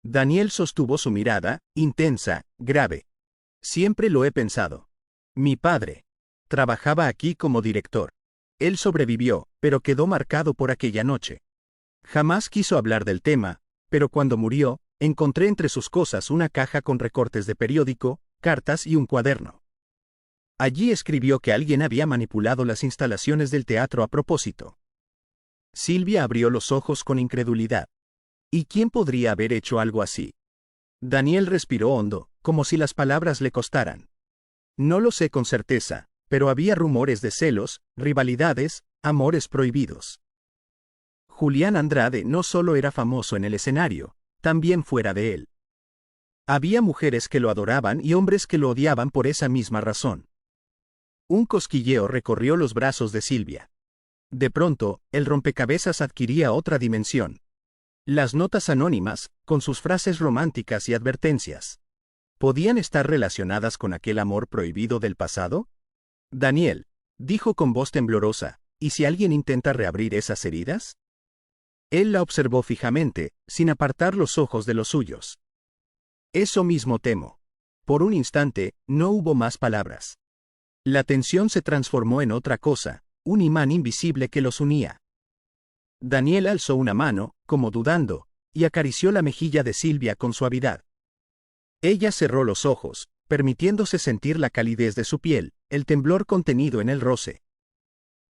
Daniel sostuvo su mirada, intensa, grave. Siempre lo he pensado. Mi padre trabajaba aquí como director. Él sobrevivió, pero quedó marcado por aquella noche. Jamás quiso hablar del tema, pero cuando murió, encontré entre sus cosas una caja con recortes de periódico, cartas y un cuaderno. Allí escribió que alguien había manipulado las instalaciones del teatro a propósito. Silvia abrió los ojos con incredulidad. ¿Y quién podría haber hecho algo así? Daniel respiró hondo, como si las palabras le costaran. No lo sé con certeza, pero había rumores de celos, rivalidades, amores prohibidos. Julián Andrade no solo era famoso en el escenario, también fuera de él. Había mujeres que lo adoraban y hombres que lo odiaban por esa misma razón. Un cosquilleo recorrió los brazos de Silvia. De pronto, el rompecabezas adquiría otra dimensión. Las notas anónimas, con sus frases románticas y advertencias. ¿Podían estar relacionadas con aquel amor prohibido del pasado? Daniel, dijo con voz temblorosa, ¿y si alguien intenta reabrir esas heridas? Él la observó fijamente, sin apartar los ojos de los suyos. Eso mismo temo. Por un instante, no hubo más palabras. La tensión se transformó en otra cosa, un imán invisible que los unía. Daniel alzó una mano, como dudando, y acarició la mejilla de Silvia con suavidad. Ella cerró los ojos, permitiéndose sentir la calidez de su piel, el temblor contenido en el roce.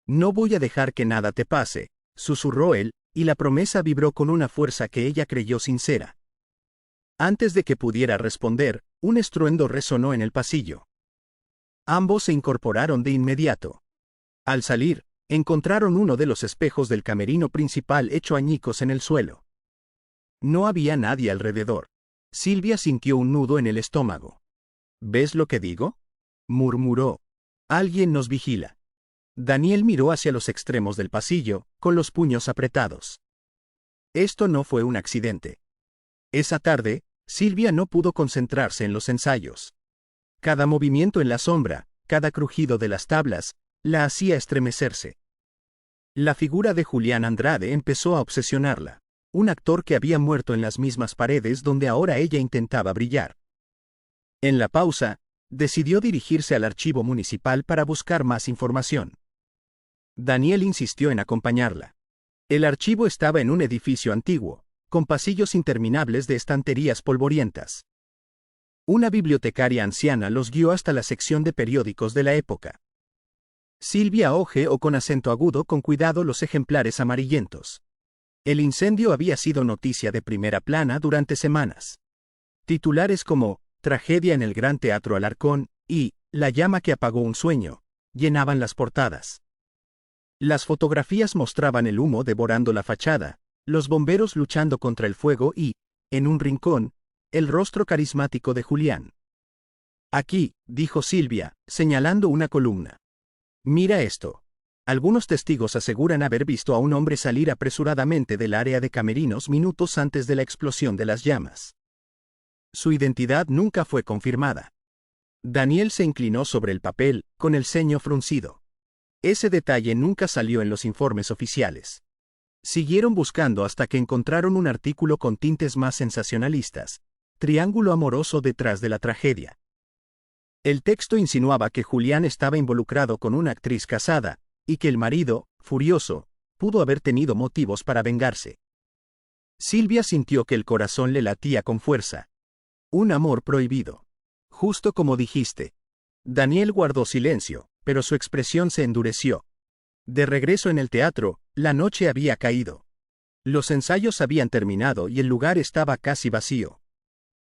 No voy a dejar que nada te pase, susurró él, y la promesa vibró con una fuerza que ella creyó sincera. Antes de que pudiera responder, un estruendo resonó en el pasillo. Ambos se incorporaron de inmediato. Al salir, encontraron uno de los espejos del camerino principal hecho añicos en el suelo. No había nadie alrededor. Silvia sintió un nudo en el estómago. ¿Ves lo que digo?, murmuró. Alguien nos vigila. Daniel miró hacia los extremos del pasillo, con los puños apretados. Esto no fue un accidente. Esa tarde, Silvia no pudo concentrarse en los ensayos. Cada movimiento en la sombra, cada crujido de las tablas, la hacía estremecerse. La figura de Julián Andrade empezó a obsesionarla, un actor que había muerto en las mismas paredes donde ahora ella intentaba brillar. En la pausa, decidió dirigirse al archivo municipal para buscar más información. Daniel insistió en acompañarla. El archivo estaba en un edificio antiguo, con pasillos interminables de estanterías polvorientas. Una bibliotecaria anciana los guió hasta la sección de periódicos de la época. Silvia hojeó con acento agudo con cuidado los ejemplares amarillentos. El incendio había sido noticia de primera plana durante semanas. Titulares como "Tragedia en el Gran Teatro Alarcón" y "La llama que apagó un sueño" llenaban las portadas. Las fotografías mostraban el humo devorando la fachada, los bomberos luchando contra el fuego y, en un rincón, el rostro carismático de Julián. «Aquí», dijo Silvia, señalando una columna. «Mira esto». Algunos testigos aseguran haber visto a un hombre salir apresuradamente del área de camerinos minutos antes de la explosión de las llamas. Su identidad nunca fue confirmada. Daniel se inclinó sobre el papel, con el ceño fruncido. Ese detalle nunca salió en los informes oficiales. Siguieron buscando hasta que encontraron un artículo con tintes más sensacionalistas: "Triángulo amoroso detrás de la tragedia". El texto insinuaba que Julián estaba involucrado con una actriz casada, y que el marido, furioso, pudo haber tenido motivos para vengarse. Silvia sintió que el corazón le latía con fuerza. Un amor prohibido. Justo como dijiste. Daniel guardó silencio, pero su expresión se endureció. De regreso en el teatro, la noche había caído. Los ensayos habían terminado y el lugar estaba casi vacío.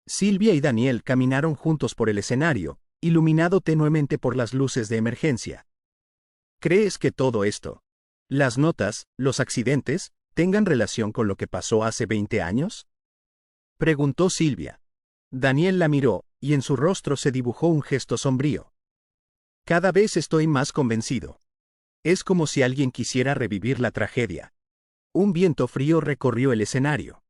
Silvia y Daniel caminaron juntos por el escenario, iluminado tenuemente por las luces de emergencia. ¿Crees que todo esto, las notas, los accidentes, tengan relación con lo que pasó hace 20 años? Preguntó Silvia. Daniel la miró, y en su rostro se dibujó un gesto sombrío. Cada vez estoy más convencido. Es como si alguien quisiera revivir la tragedia. Un viento frío recorrió el escenario.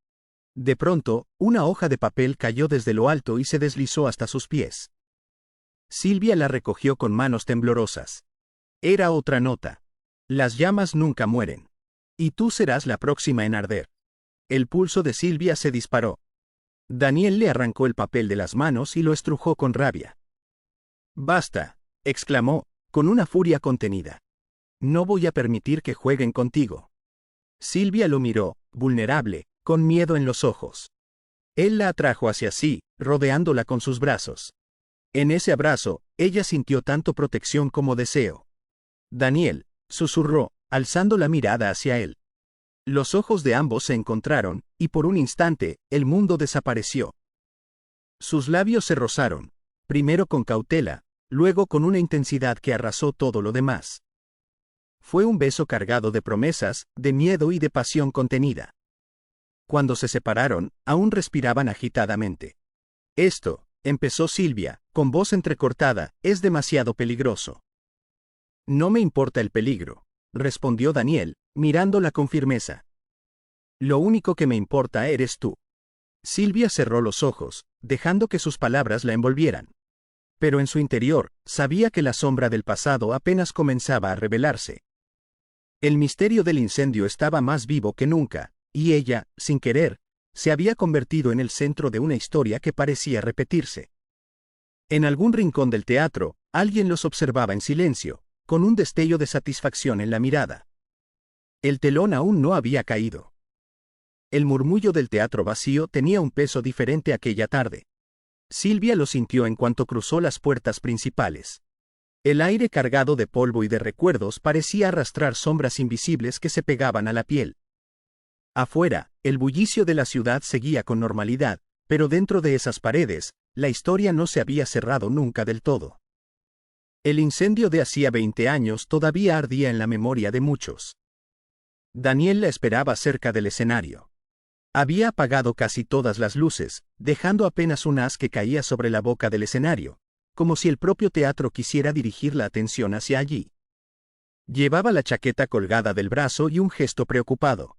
De pronto, una hoja de papel cayó desde lo alto y se deslizó hasta sus pies. Silvia la recogió con manos temblorosas. Era otra nota. Las llamas nunca mueren. Y tú serás la próxima en arder. El pulso de Silvia se disparó. Daniel le arrancó el papel de las manos y lo estrujó con rabia. «Basta», exclamó, con una furia contenida. «No voy a permitir que jueguen contigo». Silvia lo miró, vulnerable, con miedo en los ojos. Él la atrajo hacia sí, rodeándola con sus brazos. En ese abrazo, ella sintió tanto protección como deseo. «Daniel», susurró, alzando la mirada hacia él. Los ojos de ambos se encontraron, y por un instante, el mundo desapareció. Sus labios se rozaron, primero con cautela, luego con una intensidad que arrasó todo lo demás. Fue un beso cargado de promesas, de miedo y de pasión contenida. Cuando se separaron, aún respiraban agitadamente. «Esto», empezó Silvia, con voz entrecortada, «es demasiado peligroso». «No me importa el peligro», respondió Daniel, mirándola con firmeza. «Lo único que me importa eres tú». Silvia cerró los ojos, dejando que sus palabras la envolvieran. Pero en su interior, sabía que la sombra del pasado apenas comenzaba a revelarse. El misterio del incendio estaba más vivo que nunca, y ella, sin querer, se había convertido en el centro de una historia que parecía repetirse. En algún rincón del teatro, alguien los observaba en silencio, con un destello de satisfacción en la mirada. El telón aún no había caído. El murmullo del teatro vacío tenía un peso diferente aquella tarde. Silvia lo sintió en cuanto cruzó las puertas principales. El aire cargado de polvo y de recuerdos parecía arrastrar sombras invisibles que se pegaban a la piel. Afuera, el bullicio de la ciudad seguía con normalidad, pero dentro de esas paredes, la historia no se había cerrado nunca del todo. El incendio de hacía 20 años todavía ardía en la memoria de muchos. Daniel la esperaba cerca del escenario. Había apagado casi todas las luces, dejando apenas un haz que caía sobre la boca del escenario, como si el propio teatro quisiera dirigir la atención hacia allí. Llevaba la chaqueta colgada del brazo y un gesto preocupado.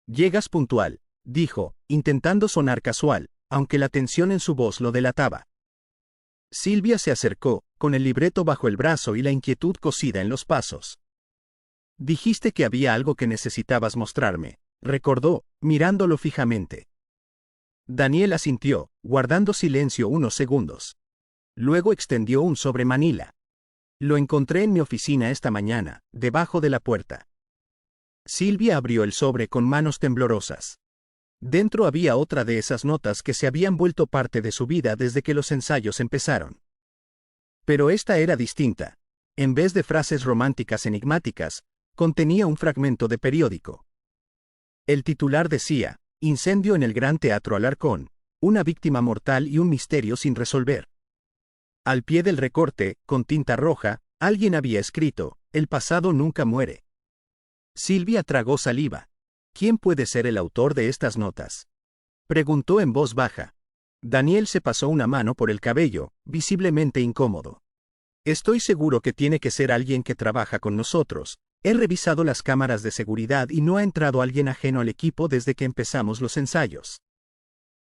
«Llegas puntual», dijo, intentando sonar casual, aunque la tensión en su voz lo delataba. Silvia se acercó, con el libreto bajo el brazo y la inquietud cosida en los pasos. «Dijiste que había algo que necesitabas mostrarme», recordó, mirándolo fijamente. Daniel asintió, guardando silencio unos segundos. Luego extendió un sobre manila. «Lo encontré en mi oficina esta mañana, debajo de la puerta». Silvia abrió el sobre con manos temblorosas. Dentro había otra de esas notas que se habían vuelto parte de su vida desde que los ensayos empezaron. Pero esta era distinta. En vez de frases románticas enigmáticas, contenía un fragmento de periódico. El titular decía, incendio en el Gran Teatro Alarcón, una víctima mortal y un misterio sin resolver. Al pie del recorte, con tinta roja, alguien había escrito, el pasado nunca muere. Silvia tragó saliva. ¿Quién puede ser el autor de estas notas? Preguntó en voz baja. Daniel se pasó una mano por el cabello, visiblemente incómodo. Estoy seguro que tiene que ser alguien que trabaja con nosotros. He revisado las cámaras de seguridad y no ha entrado alguien ajeno al equipo desde que empezamos los ensayos.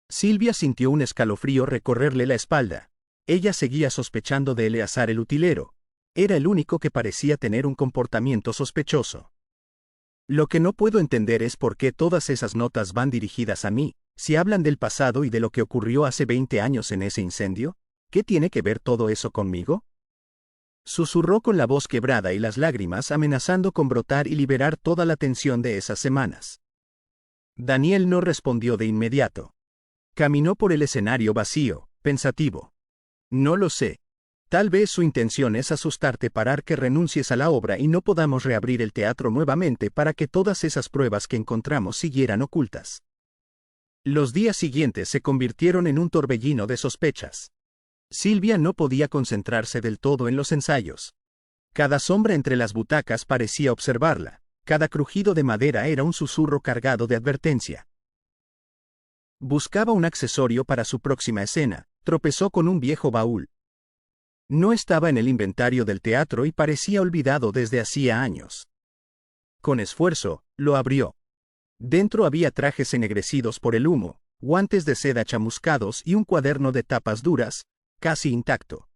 Silvia sintió un escalofrío recorrerle la espalda. Ella seguía sospechando de Eleazar el utilero. Era el único que parecía tener un comportamiento sospechoso. Lo que no puedo entender es por qué todas esas notas van dirigidas a mí, si hablan del pasado y de lo que ocurrió hace 20 años en ese incendio. ¿Qué tiene que ver todo eso conmigo? Susurró con la voz quebrada y las lágrimas amenazando con brotar y liberar toda la tensión de esas semanas. Daniel no respondió de inmediato. Caminó por el escenario vacío, pensativo. No lo sé. Tal vez su intención es asustarte para que renuncies a la obra y no podamos reabrir el teatro nuevamente para que todas esas pruebas que encontramos siguieran ocultas. Los días siguientes se convirtieron en un torbellino de sospechas. Silvia no podía concentrarse del todo en los ensayos. Cada sombra entre las butacas parecía observarla, cada crujido de madera era un susurro cargado de advertencia. Buscaba un accesorio para su próxima escena, tropezó con un viejo baúl. No estaba en el inventario del teatro y parecía olvidado desde hacía años. Con esfuerzo, lo abrió. Dentro había trajes ennegrecidos por el humo, guantes de seda chamuscados y un cuaderno de tapas duras, casi intacto.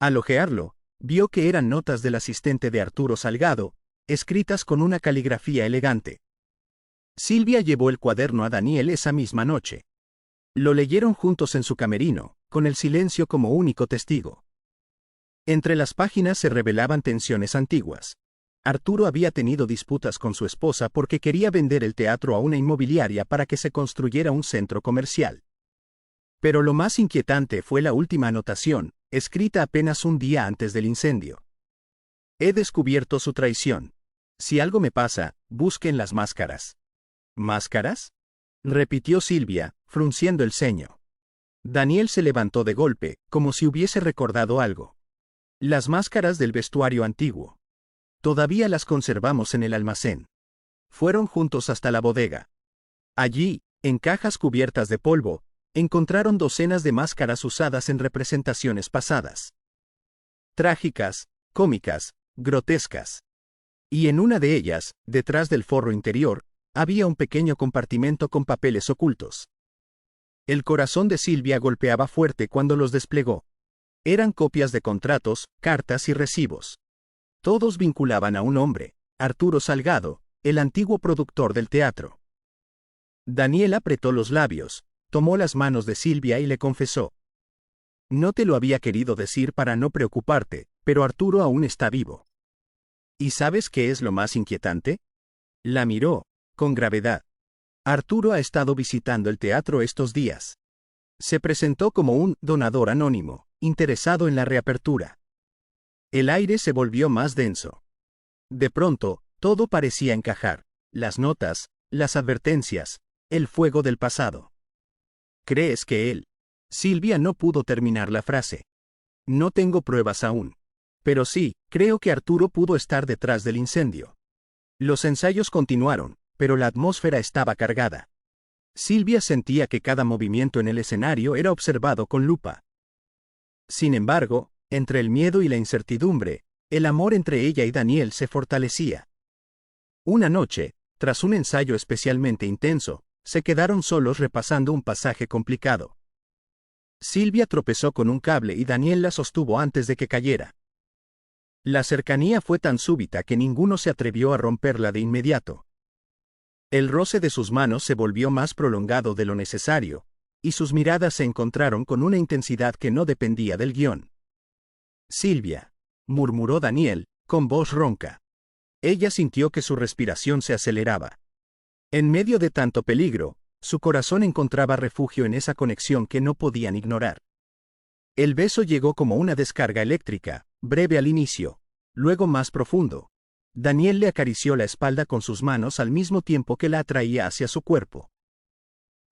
Al hojearlo, vio que eran notas del asistente de Arturo Salgado, escritas con una caligrafía elegante. Silvia llevó el cuaderno a Daniel esa misma noche. Lo leyeron juntos en su camerino, con el silencio como único testigo. Entre las páginas se revelaban tensiones antiguas. Arturo había tenido disputas con su esposa porque quería vender el teatro a una inmobiliaria para que se construyera un centro comercial. Pero lo más inquietante fue la última anotación, escrita apenas un día antes del incendio. He descubierto su traición. Si algo me pasa, busquen las máscaras. ¿Máscaras? Repitió Silvia, frunciendo el ceño. Daniel se levantó de golpe, como si hubiese recordado algo. Las máscaras del vestuario antiguo. Todavía las conservamos en el almacén. Fueron juntos hasta la bodega. Allí, en cajas cubiertas de polvo, encontraron docenas de máscaras usadas en representaciones pasadas. Trágicas, cómicas, grotescas. Y en una de ellas, detrás del forro interior, había un pequeño compartimento con papeles ocultos. El corazón de Silvia golpeaba fuerte cuando los desplegó. Eran copias de contratos, cartas y recibos. Todos vinculaban a un hombre, Arturo Salgado, el antiguo productor del teatro. Daniel apretó los labios, tomó las manos de Silvia y le confesó. No te lo había querido decir para no preocuparte, pero Arturo aún está vivo. ¿Y sabes qué es lo más inquietante? La miró, con gravedad. Arturo ha estado visitando el teatro estos días. Se presentó como un donador anónimo, interesado en la reapertura. El aire se volvió más denso. De pronto, todo parecía encajar, las notas, las advertencias, el fuego del pasado. ¿Crees que él? Silvia no pudo terminar la frase. No tengo pruebas aún. Pero sí, creo que Arturo pudo estar detrás del incendio. Los ensayos continuaron, pero la atmósfera estaba cargada. Silvia sentía que cada movimiento en el escenario era observado con lupa. Sin embargo, entre el miedo y la incertidumbre, el amor entre ella y Daniel se fortalecía. Una noche, tras un ensayo especialmente intenso, se quedaron solos repasando un pasaje complicado. Silvia tropezó con un cable y Daniel la sostuvo antes de que cayera. La cercanía fue tan súbita que ninguno se atrevió a romperla de inmediato. El roce de sus manos se volvió más prolongado de lo necesario, y sus miradas se encontraron con una intensidad que no dependía del guión. Silvia, murmuró Daniel, con voz ronca. Ella sintió que su respiración se aceleraba. En medio de tanto peligro, su corazón encontraba refugio en esa conexión que no podían ignorar. El beso llegó como una descarga eléctrica, breve al inicio, luego más profundo. Daniel le acarició la espalda con sus manos al mismo tiempo que la atraía hacia su cuerpo.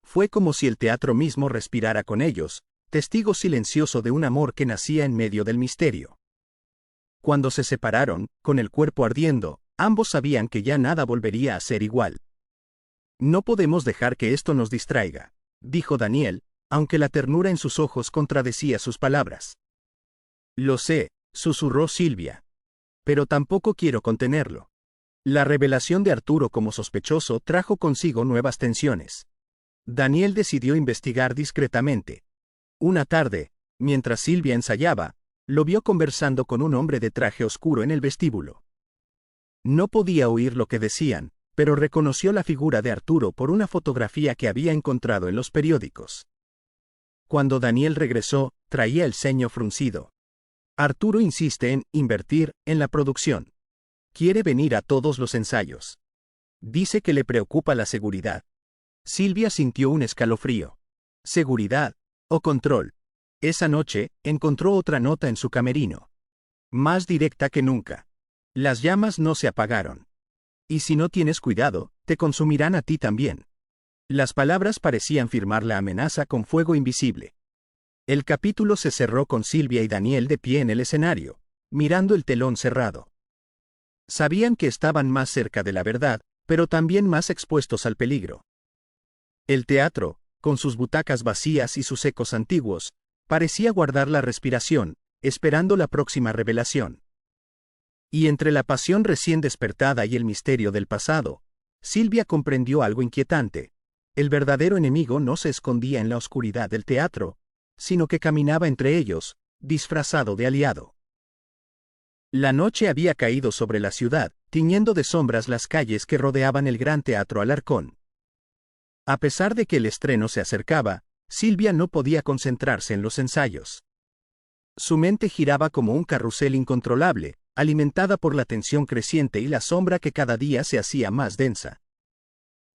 Fue como si el teatro mismo respirara con ellos, testigo silencioso de un amor que nacía en medio del misterio. Cuando se separaron, con el cuerpo ardiendo, ambos sabían que ya nada volvería a ser igual. No podemos dejar que esto nos distraiga, dijo Daniel, aunque la ternura en sus ojos contradecía sus palabras. Lo sé, susurró Silvia. Pero tampoco quiero contenerlo. La revelación de Arturo como sospechoso trajo consigo nuevas tensiones. Daniel decidió investigar discretamente. Una tarde, mientras Silvia ensayaba, lo vio conversando con un hombre de traje oscuro en el vestíbulo. No podía oír lo que decían, pero reconoció la figura de Arturo por una fotografía que había encontrado en los periódicos. Cuando Daniel regresó, traía el ceño fruncido. Arturo insiste en invertir en la producción. Quiere venir a todos los ensayos. Dice que le preocupa la seguridad. Silvia sintió un escalofrío. ¿Seguridad o control? Esa noche, encontró otra nota en su camerino. Más directa que nunca. Las llamas no se apagaron. Y si no tienes cuidado, te consumirán a ti también. Las palabras parecían firmar la amenaza con fuego invisible. El capítulo se cerró con Silvia y Daniel de pie en el escenario, mirando el telón cerrado. Sabían que estaban más cerca de la verdad, pero también más expuestos al peligro. El teatro, con sus butacas vacías y sus ecos antiguos, parecía guardar la respiración, esperando la próxima revelación. Y entre la pasión recién despertada y el misterio del pasado, Silvia comprendió algo inquietante. El verdadero enemigo no se escondía en la oscuridad del teatro, sino que caminaba entre ellos, disfrazado de aliado. La noche había caído sobre la ciudad, tiñendo de sombras las calles que rodeaban el gran teatro Alarcón. A pesar de que el estreno se acercaba, Silvia no podía concentrarse en los ensayos. Su mente giraba como un carrusel incontrolable, alimentada por la tensión creciente y la sombra que cada día se hacía más densa.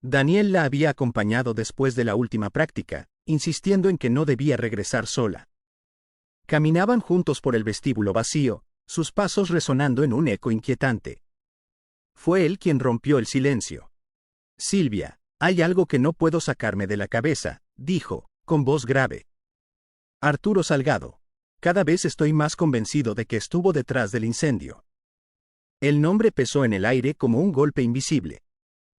Daniel la había acompañado después de la última práctica, insistiendo en que no debía regresar sola. Caminaban juntos por el vestíbulo vacío, sus pasos resonando en un eco inquietante. Fue él quien rompió el silencio. Silvia, hay algo que no puedo sacarme de la cabeza, dijo, con voz grave. Arturo Salgado. Cada vez estoy más convencido de que estuvo detrás del incendio. El nombre pesó en el aire como un golpe invisible.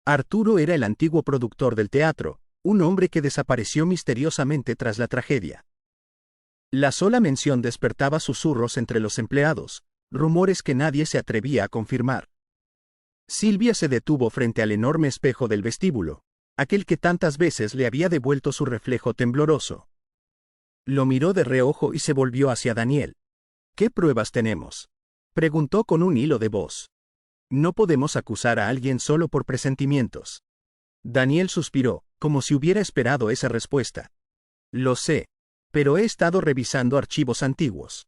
Arturo era el antiguo productor del teatro, un hombre que desapareció misteriosamente tras la tragedia. La sola mención despertaba susurros entre los empleados, rumores que nadie se atrevía a confirmar. Silvia se detuvo frente al enorme espejo del vestíbulo, aquel que tantas veces le había devuelto su reflejo tembloroso. Lo miró de reojo y se volvió hacia Daniel. ¿Qué pruebas tenemos?, preguntó con un hilo de voz. No podemos acusar a alguien solo por presentimientos. Daniel suspiró, como si hubiera esperado esa respuesta. Lo sé, pero he estado revisando archivos antiguos.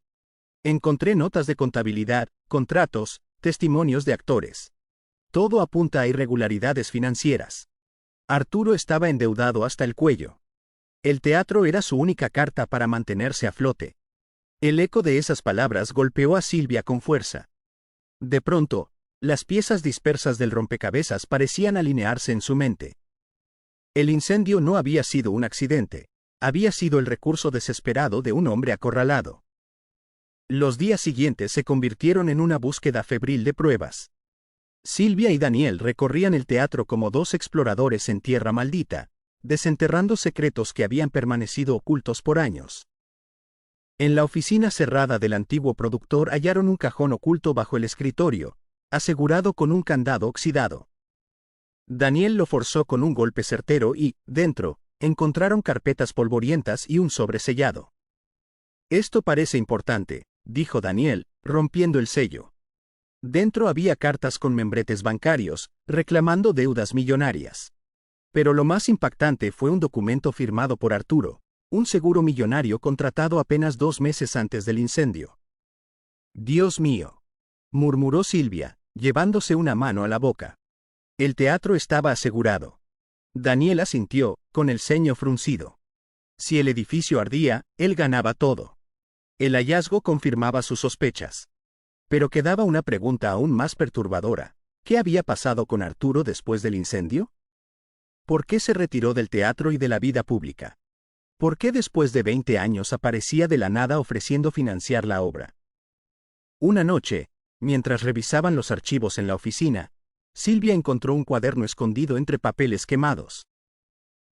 Encontré notas de contabilidad, contratos, testimonios de actores. Todo apunta a irregularidades financieras. Arturo estaba endeudado hasta el cuello. El teatro era su única carta para mantenerse a flote. El eco de esas palabras golpeó a Silvia con fuerza. De pronto, las piezas dispersas del rompecabezas parecían alinearse en su mente. El incendio no había sido un accidente, había sido el recurso desesperado de un hombre acorralado. Los días siguientes se convirtieron en una búsqueda febril de pruebas. Silvia y Daniel recorrían el teatro como dos exploradores en tierra maldita, desenterrando secretos que habían permanecido ocultos por años. En la oficina cerrada del antiguo productor hallaron un cajón oculto bajo el escritorio, asegurado con un candado oxidado. Daniel lo forzó con un golpe certero y, dentro, encontraron carpetas polvorientas y un sobre sellado. Esto parece importante, dijo Daniel, rompiendo el sello. Dentro había cartas con membretes bancarios, reclamando deudas millonarias. Pero lo más impactante fue un documento firmado por Arturo, un seguro millonario contratado apenas 2 meses antes del incendio. Dios mío, murmuró Silvia, llevándose una mano a la boca. El teatro estaba asegurado. Daniel asintió, con el ceño fruncido. Si el edificio ardía, él ganaba todo. El hallazgo confirmaba sus sospechas. Pero quedaba una pregunta aún más perturbadora. ¿Qué había pasado con Arturo después del incendio? ¿Por qué se retiró del teatro y de la vida pública? ¿Por qué después de 20 años aparecía de la nada ofreciendo financiar la obra? Una noche, mientras revisaban los archivos en la oficina, Silvia encontró un cuaderno escondido entre papeles quemados.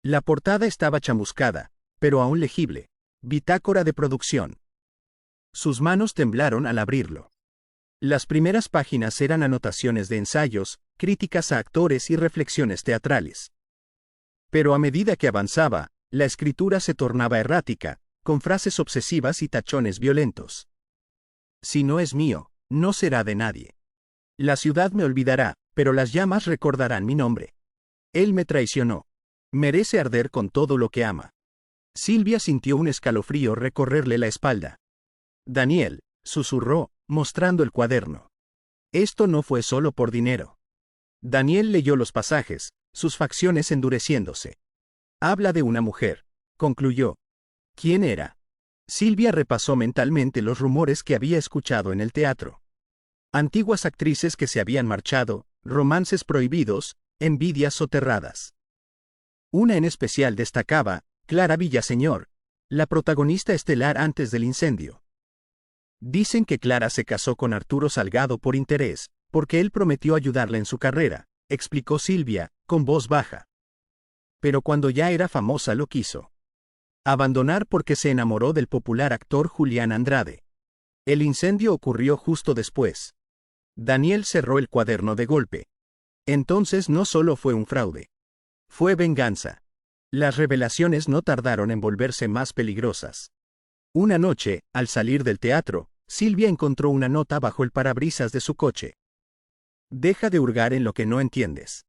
La portada estaba chamuscada, pero aún legible: Bitácora de producción. Sus manos temblaron al abrirlo. Las primeras páginas eran anotaciones de ensayos, críticas a actores y reflexiones teatrales. Pero a medida que avanzaba, la escritura se tornaba errática, con frases obsesivas y tachones violentos. Si no es mío, no será de nadie. La ciudad me olvidará, pero las llamas recordarán mi nombre. Él me traicionó. Merece arder con todo lo que ama. Silvia sintió un escalofrío recorrerle la espalda. Daniel, susurró, mostrando el cuaderno. Esto no fue solo por dinero. Daniel leyó los pasajes, sus facciones endureciéndose. Habla de una mujer, concluyó. ¿Quién era? Silvia repasó mentalmente los rumores que había escuchado en el teatro. Antiguas actrices que se habían marchado, romances prohibidos, envidias soterradas. Una en especial destacaba: Clara Villaseñor, la protagonista estelar antes del incendio. Dicen que Clara se casó con Arturo Salgado por interés, porque él prometió ayudarla en su carrera, explicó Silvia, con voz baja. Pero cuando ya era famosa lo quiso abandonar porque se enamoró del popular actor Julián Andrade. El incendio ocurrió justo después. Daniel cerró el cuaderno de golpe. Entonces no solo fue un fraude. Fue venganza. Las revelaciones no tardaron en volverse más peligrosas. Una noche, al salir del teatro, Silvia encontró una nota bajo el parabrisas de su coche. Deja de hurgar en lo que no entiendes.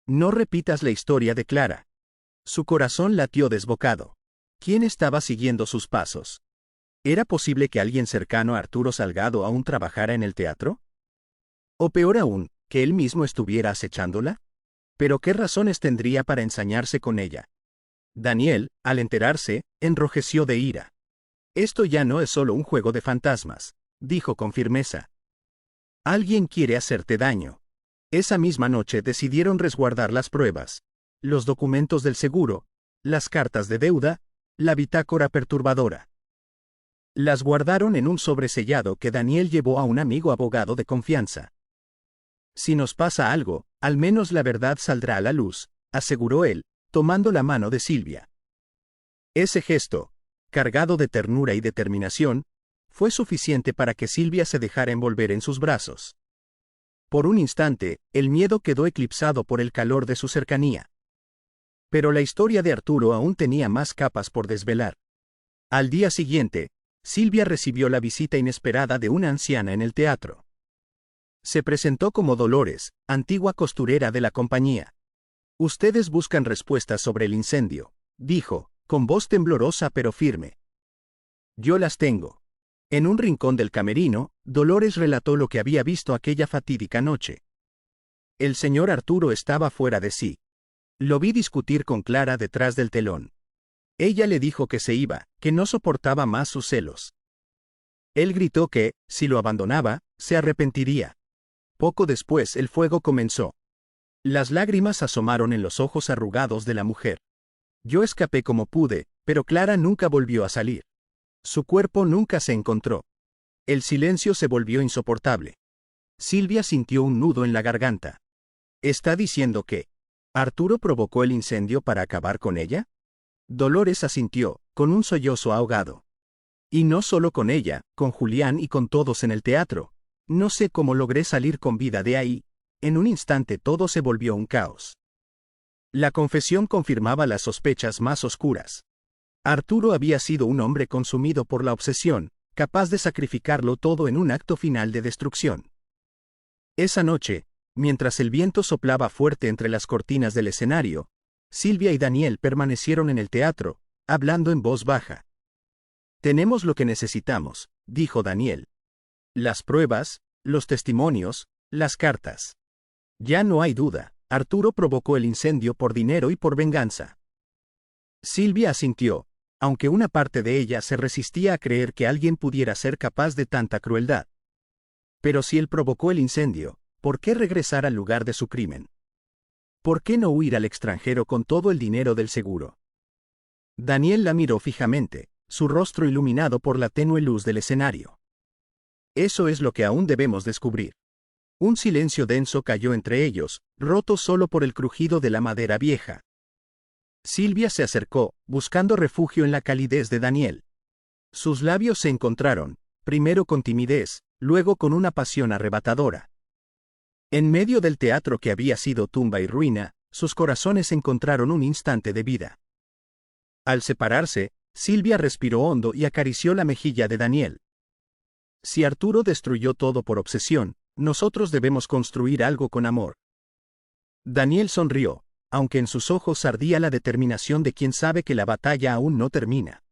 No repitas la historia de Clara. Su corazón latió desbocado. ¿Quién estaba siguiendo sus pasos? ¿Era posible que alguien cercano a Arturo Salgado aún trabajara en el teatro? O peor aún, que él mismo estuviera acechándola. ¿Pero qué razones tendría para ensañarse con ella? Daniel, al enterarse, enrojeció de ira. Esto ya no es solo un juego de fantasmas, dijo con firmeza. Alguien quiere hacerte daño. Esa misma noche decidieron resguardar las pruebas, los documentos del seguro, las cartas de deuda, la bitácora perturbadora. Las guardaron en un sobresellado que Daniel llevó a un amigo abogado de confianza. Si nos pasa algo, al menos la verdad saldrá a la luz, aseguró él, tomando la mano de Silvia. Ese gesto, cargado de ternura y determinación, fue suficiente para que Silvia se dejara envolver en sus brazos. Por un instante, el miedo quedó eclipsado por el calor de su cercanía. Pero la historia de Arturo aún tenía más capas por desvelar. Al día siguiente, Silvia recibió la visita inesperada de una anciana en el teatro. Se presentó como Dolores, antigua costurera de la compañía. Ustedes buscan respuestas sobre el incendio, dijo, con voz temblorosa pero firme. Yo las tengo. En un rincón del camerino, Dolores relató lo que había visto aquella fatídica noche. El señor Arturo estaba fuera de sí. Lo vi discutir con Clara detrás del telón. Ella le dijo que se iba, que no soportaba más sus celos. Él gritó que, si lo abandonaba, se arrepentiría. Poco después el fuego comenzó. Las lágrimas asomaron en los ojos arrugados de la mujer. Yo escapé como pude, pero Clara nunca volvió a salir. Su cuerpo nunca se encontró. El silencio se volvió insoportable. Silvia sintió un nudo en la garganta. ¿Está diciendo que Arturo provocó el incendio para acabar con ella? Dolores asintió, con un sollozo ahogado. Y no solo con ella, con Julián y con todos en el teatro. No sé cómo logré salir con vida de ahí. En un instante todo se volvió un caos. La confesión confirmaba las sospechas más oscuras. Arturo había sido un hombre consumido por la obsesión, capaz de sacrificarlo todo en un acto final de destrucción. Esa noche, mientras el viento soplaba fuerte entre las cortinas del escenario, Silvia y Daniel permanecieron en el teatro, hablando en voz baja. Tenemos lo que necesitamos, dijo Daniel. Las pruebas, los testimonios, las cartas. Ya no hay duda, Arturo provocó el incendio por dinero y por venganza. Silvia asintió, aunque una parte de ella se resistía a creer que alguien pudiera ser capaz de tanta crueldad. Pero si él provocó el incendio, ¿por qué regresar al lugar de su crimen? ¿Por qué no huir al extranjero con todo el dinero del seguro? Daniel la miró fijamente, su rostro iluminado por la tenue luz del escenario. Eso es lo que aún debemos descubrir. Un silencio denso cayó entre ellos, roto solo por el crujido de la madera vieja. Silvia se acercó, buscando refugio en la calidez de Daniel. Sus labios se encontraron, primero con timidez, luego con una pasión arrebatadora. En medio del teatro que había sido tumba y ruina, sus corazones encontraron un instante de vida. Al separarse, Silvia respiró hondo y acarició la mejilla de Daniel. Si Arturo destruyó todo por obsesión, nosotros debemos construir algo con amor. Daniel sonrió, aunque en sus ojos ardía la determinación de quien sabe que la batalla aún no termina.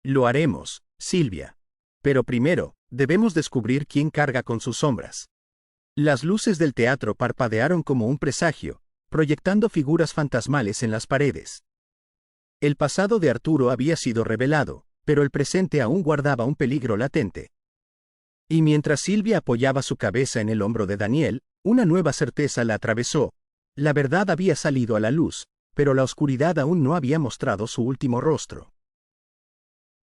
Lo haremos, Silvia. Pero primero, debemos descubrir quién carga con sus sombras. Las luces del teatro parpadearon como un presagio, proyectando figuras fantasmales en las paredes. El pasado de Arturo había sido revelado, pero el presente aún guardaba un peligro latente. Y mientras Silvia apoyaba su cabeza en el hombro de Daniel, una nueva certeza la atravesó. La verdad había salido a la luz, pero la oscuridad aún no había mostrado su último rostro.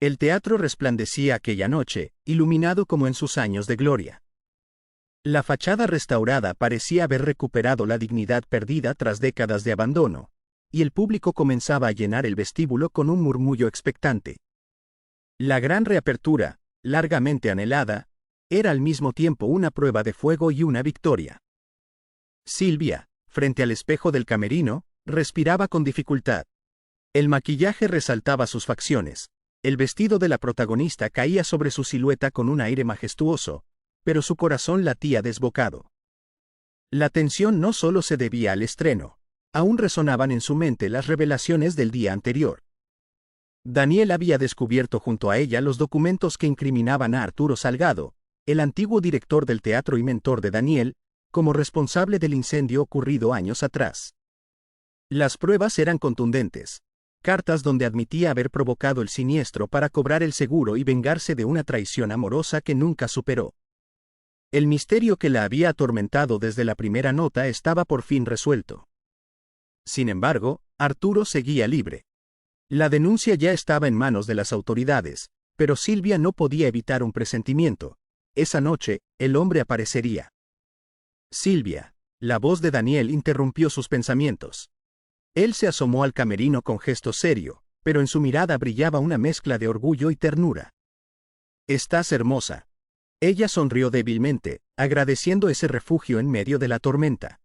El teatro resplandecía aquella noche, iluminado como en sus años de gloria. La fachada restaurada parecía haber recuperado la dignidad perdida tras décadas de abandono, y el público comenzaba a llenar el vestíbulo con un murmullo expectante. La gran reapertura, largamente anhelada, era al mismo tiempo una prueba de fuego y una victoria. Silvia, frente al espejo del camerino, respiraba con dificultad. El maquillaje resaltaba sus facciones, el vestido de la protagonista caía sobre su silueta con un aire majestuoso, pero su corazón latía desbocado. La tensión no solo se debía al estreno, aún resonaban en su mente las revelaciones del día anterior. Daniel había descubierto junto a ella los documentos que incriminaban a Arturo Salgado, el antiguo director del teatro y mentor de Daniel, como responsable del incendio ocurrido años atrás. Las pruebas eran contundentes. Cartas donde admitía haber provocado el siniestro para cobrar el seguro y vengarse de una traición amorosa que nunca superó. El misterio que la había atormentado desde la primera nota estaba por fin resuelto. Sin embargo, Arturo seguía libre. La denuncia ya estaba en manos de las autoridades, pero Silvia no podía evitar un presentimiento. Esa noche, el hombre aparecería. Silvia, la voz de Daniel interrumpió sus pensamientos. Él se asomó al camerino con gesto serio, pero en su mirada brillaba una mezcla de orgullo y ternura. «Estás hermosa». Ella sonrió débilmente, agradeciendo ese refugio en medio de la tormenta.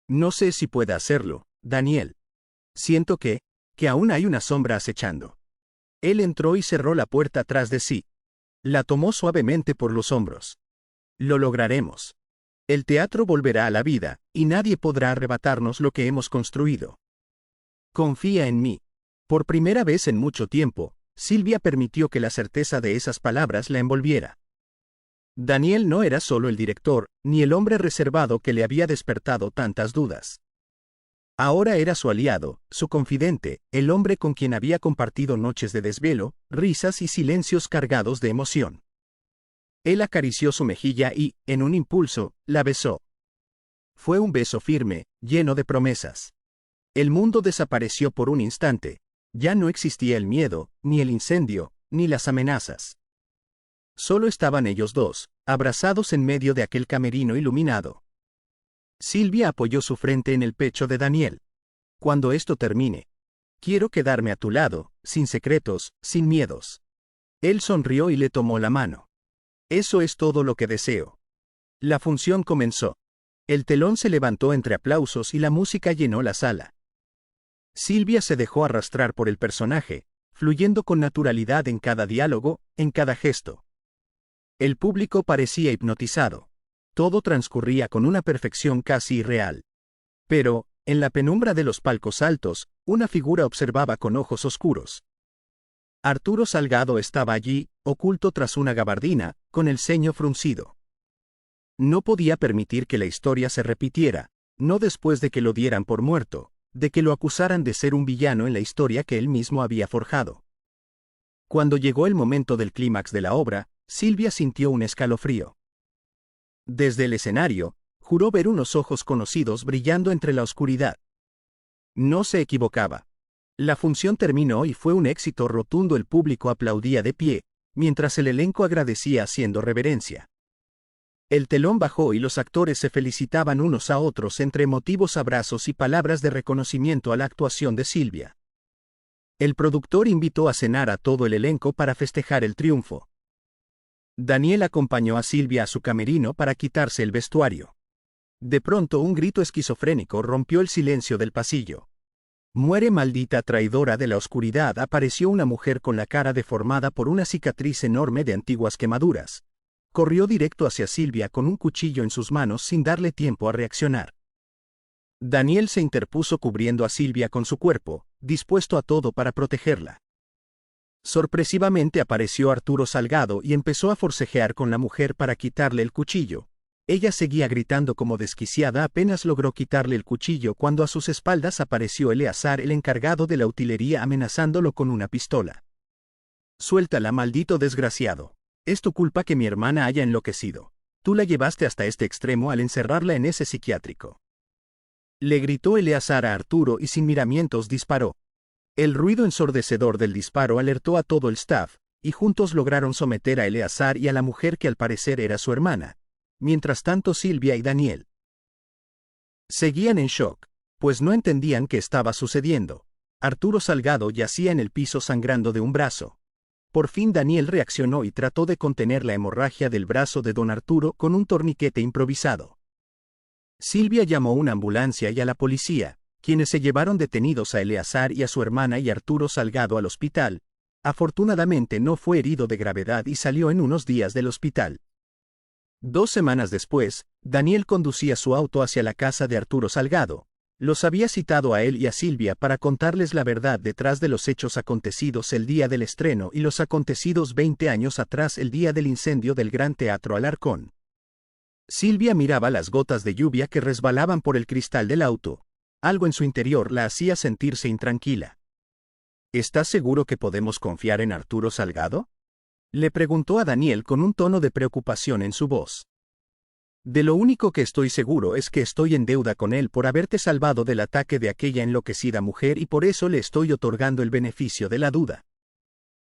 «No sé si pueda hacerlo, Daniel. Siento que aún hay una sombra acechando». Él entró y cerró la puerta tras de sí. La tomó suavemente por los hombros. «Lo lograremos. El teatro volverá a la vida, y nadie podrá arrebatarnos lo que hemos construido. Confía en mí». Por primera vez en mucho tiempo, Silvia permitió que la certeza de esas palabras la envolviera. Daniel no era solo el director, ni el hombre reservado que le había despertado tantas dudas. Ahora era su aliado, su confidente, el hombre con quien había compartido noches de desvelo, risas y silencios cargados de emoción. Él acarició su mejilla y, en un impulso, la besó. Fue un beso firme, lleno de promesas. El mundo desapareció por un instante. Ya no existía el miedo, ni el incendio, ni las amenazas. Solo estaban ellos dos, abrazados en medio de aquel camerino iluminado. Silvia apoyó su frente en el pecho de Daniel. «Cuando esto termine, quiero quedarme a tu lado, sin secretos, sin miedos». Él sonrió y le tomó la mano. «Eso es todo lo que deseo». La función comenzó. El telón se levantó entre aplausos y la música llenó la sala. Silvia se dejó arrastrar por el personaje, fluyendo con naturalidad en cada diálogo, en cada gesto. El público parecía hipnotizado. Todo transcurría con una perfección casi irreal. Pero, en la penumbra de los palcos altos, una figura observaba con ojos oscuros. Arturo Salgado estaba allí, oculto tras una gabardina, con el ceño fruncido. No podía permitir que la historia se repitiera, no después de que lo dieran por muerto, de que lo acusaran de ser un villano en la historia que él mismo había forjado. Cuando llegó el momento del clímax de la obra, Silvia sintió un escalofrío. Desde el escenario, juró ver unos ojos conocidos brillando entre la oscuridad. No se equivocaba. La función terminó y fue un éxito rotundo. El público aplaudía de pie, mientras el elenco agradecía haciendo reverencia. El telón bajó y los actores se felicitaban unos a otros entre emotivos abrazos y palabras de reconocimiento a la actuación de Silvia. El productor invitó a cenar a todo el elenco para festejar el triunfo. Daniel acompañó a Silvia a su camerino para quitarse el vestuario. De pronto un grito esquizofrénico rompió el silencio del pasillo. «Muere, maldita traidora de la oscuridad!», apareció una mujer con la cara deformada por una cicatriz enorme de antiguas quemaduras. Corrió directo hacia Silvia con un cuchillo en sus manos sin darle tiempo a reaccionar. Daniel se interpuso cubriendo a Silvia con su cuerpo, dispuesto a todo para protegerla. Sorpresivamente apareció Arturo Salgado y empezó a forcejear con la mujer para quitarle el cuchillo. Ella seguía gritando como desquiciada. Apenas logró quitarle el cuchillo cuando a sus espaldas apareció Eleazar, el encargado de la utilería, amenazándolo con una pistola. «Suéltala, maldito desgraciado. Es tu culpa que mi hermana haya enloquecido. Tú la llevaste hasta este extremo al encerrarla en ese psiquiátrico», le gritó Eleazar a Arturo y sin miramientos disparó. El ruido ensordecedor del disparo alertó a todo el staff, y juntos lograron someter a Eleazar y a la mujer que al parecer era su hermana. Mientras tanto, Silvia y Daniel seguían en shock, pues no entendían qué estaba sucediendo. Arturo Salgado yacía en el piso sangrando de un brazo. Por fin Daniel reaccionó y trató de contener la hemorragia del brazo de don Arturo con un torniquete improvisado. Silvia llamó una ambulancia y a la policía, quienes se llevaron detenidos a Eleazar y a su hermana y Arturo Salgado al hospital. Afortunadamente no fue herido de gravedad y salió en unos días del hospital. 2 semanas después, Daniel conducía su auto hacia la casa de Arturo Salgado. Los había citado a él y a Silvia para contarles la verdad detrás de los hechos acontecidos el día del estreno y los acontecidos 20 años atrás, el día del incendio del Gran Teatro Alarcón. Silvia miraba las gotas de lluvia que resbalaban por el cristal del auto. Algo en su interior la hacía sentirse intranquila. «¿Estás seguro que podemos confiar en Arturo Salgado?», le preguntó a Daniel con un tono de preocupación en su voz. «De lo único que estoy seguro es que estoy en deuda con él por haberte salvado del ataque de aquella enloquecida mujer y por eso le estoy otorgando el beneficio de la duda».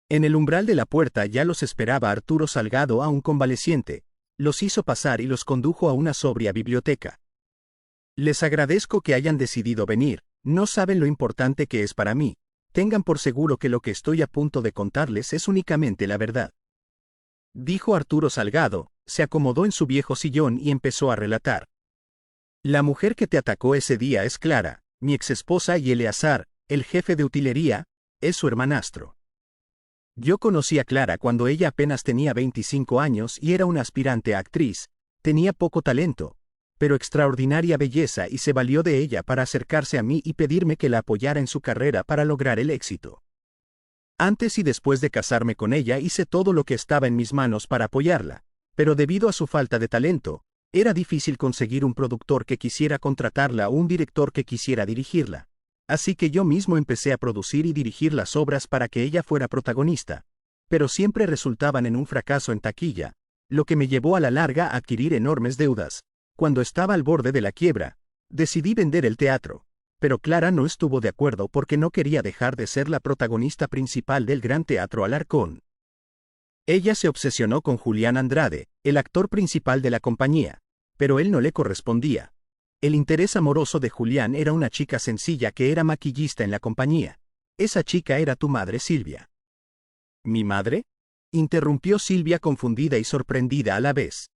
En el umbral de la puerta ya los esperaba Arturo Salgado, aún convaleciente. Los hizo pasar y los condujo a una sobria biblioteca. «Les agradezco que hayan decidido venir, no saben lo importante que es para mí. Tengan por seguro que lo que estoy a punto de contarles es únicamente la verdad», dijo Arturo Salgado. Se acomodó en su viejo sillón y empezó a relatar. «La mujer que te atacó ese día es Clara, mi exesposa, y Eleazar, el jefe de utilería, es su hermanastro. Yo conocí a Clara cuando ella apenas tenía 25 años y era una aspirante a actriz. Tenía poco talento, pero extraordinaria belleza, y se valió de ella para acercarse a mí y pedirme que la apoyara en su carrera para lograr el éxito. Antes y después de casarme con ella hice todo lo que estaba en mis manos para apoyarla, pero debido a su falta de talento, era difícil conseguir un productor que quisiera contratarla o un director que quisiera dirigirla. Así que yo mismo empecé a producir y dirigir las obras para que ella fuera protagonista, pero siempre resultaban en un fracaso en taquilla, lo que me llevó a la larga a adquirir enormes deudas. Cuando estaba al borde de la quiebra, decidí vender el teatro, pero Clara no estuvo de acuerdo porque no quería dejar de ser la protagonista principal del Gran Teatro Alarcón. Ella se obsesionó con Julián Andrade, el actor principal de la compañía, pero él no le correspondía. El interés amoroso de Julián era una chica sencilla que era maquillista en la compañía. Esa chica era tu madre, Silvia». «¿Mi madre?», interrumpió Silvia, confundida y sorprendida a la vez.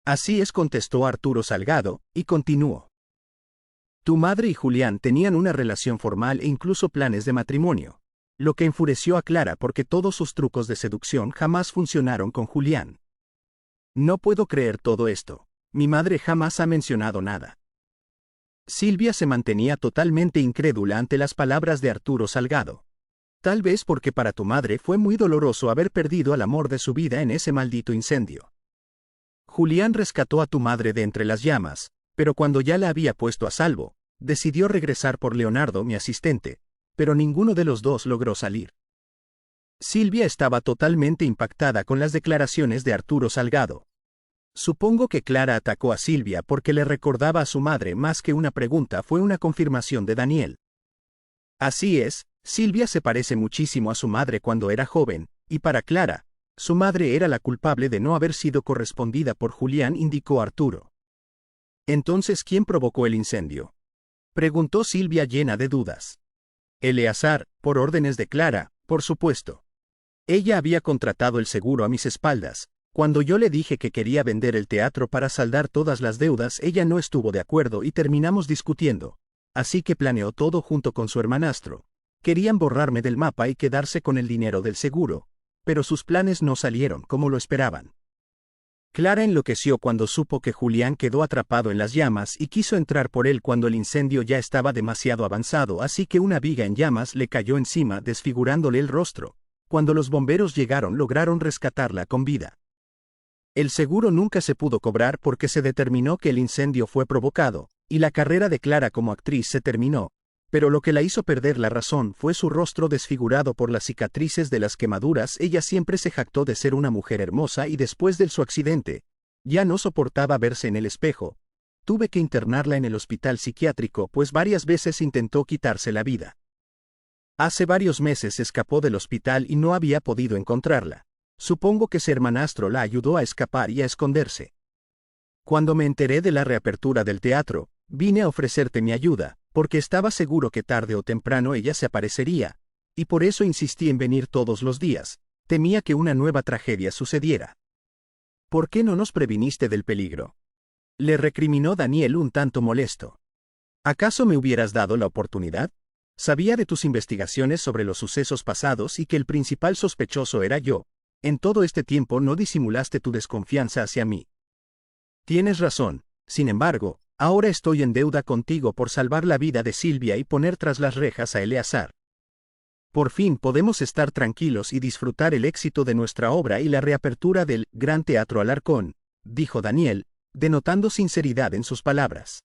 «Así es», contestó Arturo Salgado, y continuó. «Tu madre y Julián tenían una relación formal e incluso planes de matrimonio, lo que enfureció a Clara porque todos sus trucos de seducción jamás funcionaron con Julián». «No puedo creer todo esto. Mi madre jamás ha mencionado nada». Silvia se mantenía totalmente incrédula ante las palabras de Arturo Salgado. «Tal vez porque para tu madre fue muy doloroso haber perdido al amor de su vida en ese maldito incendio. Julián rescató a tu madre de entre las llamas, pero cuando ya la había puesto a salvo, decidió regresar por Leonardo, mi asistente, pero ninguno de los dos logró salir». Silvia estaba totalmente impactada con las declaraciones de Arturo Salgado. Supongo que Clara atacó a Silvia porque le recordaba a su madre más que una pregunta, fue una confirmación de Daniel. Así es, Silvia se parece muchísimo a su madre cuando era joven, y para Clara, su madre era la culpable de no haber sido correspondida por Julián, indicó Arturo. Entonces, ¿quién provocó el incendio?, preguntó Silvia llena de dudas. Eleazar, por órdenes de Clara, por supuesto. Ella había contratado el seguro a mis espaldas. Cuando yo le dije que quería vender el teatro para saldar todas las deudas, ella no estuvo de acuerdo y terminamos discutiendo. Así que planeó todo junto con su hermanastro. Querían borrarme del mapa y quedarse con el dinero del seguro, pero sus planes no salieron como lo esperaban. Clara enloqueció cuando supo que Julián quedó atrapado en las llamas y quiso entrar por él cuando el incendio ya estaba demasiado avanzado, así que una viga en llamas le cayó encima, desfigurándole el rostro. Cuando los bomberos llegaron, lograron rescatarla con vida. El seguro nunca se pudo cobrar porque se determinó que el incendio fue provocado, y la carrera de Clara como actriz se terminó, pero lo que la hizo perder la razón fue su rostro desfigurado por las cicatrices de las quemaduras. Ella siempre se jactó de ser una mujer hermosa y después de su accidente, ya no soportaba verse en el espejo. Tuve que internarla en el hospital psiquiátrico pues varias veces intentó quitarse la vida. Hace varios meses escapó del hospital y no había podido encontrarla. Supongo que su hermanastro la ayudó a escapar y a esconderse. Cuando me enteré de la reapertura del teatro, vine a ofrecerte mi ayuda, porque estaba seguro que tarde o temprano ella se aparecería, y por eso insistí en venir todos los días. Temía que una nueva tragedia sucediera. ¿Por qué no nos previniste del peligro?, le recriminó Daniel un tanto molesto. ¿Acaso me hubieras dado la oportunidad? Sabía de tus investigaciones sobre los sucesos pasados y que el principal sospechoso era yo. En todo este tiempo no disimulaste tu desconfianza hacia mí. Tienes razón, sin embargo, ahora estoy en deuda contigo por salvar la vida de Silvia y poner tras las rejas a Eleazar. Por fin podemos estar tranquilos y disfrutar el éxito de nuestra obra y la reapertura del Gran Teatro Alarcón, dijo Daniel, denotando sinceridad en sus palabras.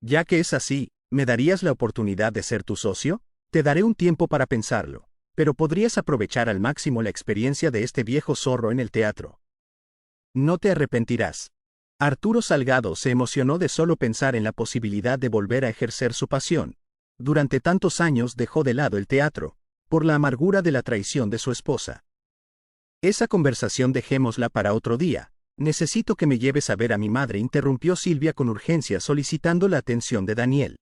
Ya que es así, ¿me darías la oportunidad de ser tu socio? Te daré un tiempo para pensarlo, pero podrías aprovechar al máximo la experiencia de este viejo zorro en el teatro. No te arrepentirás. Arturo Salgado se emocionó de solo pensar en la posibilidad de volver a ejercer su pasión. Durante tantos años dejó de lado el teatro, por la amargura de la traición de su esposa. Esa conversación dejémosla para otro día. Necesito que me lleves a ver a mi madre, interrumpió Silvia con urgencia solicitando la atención de Daniel.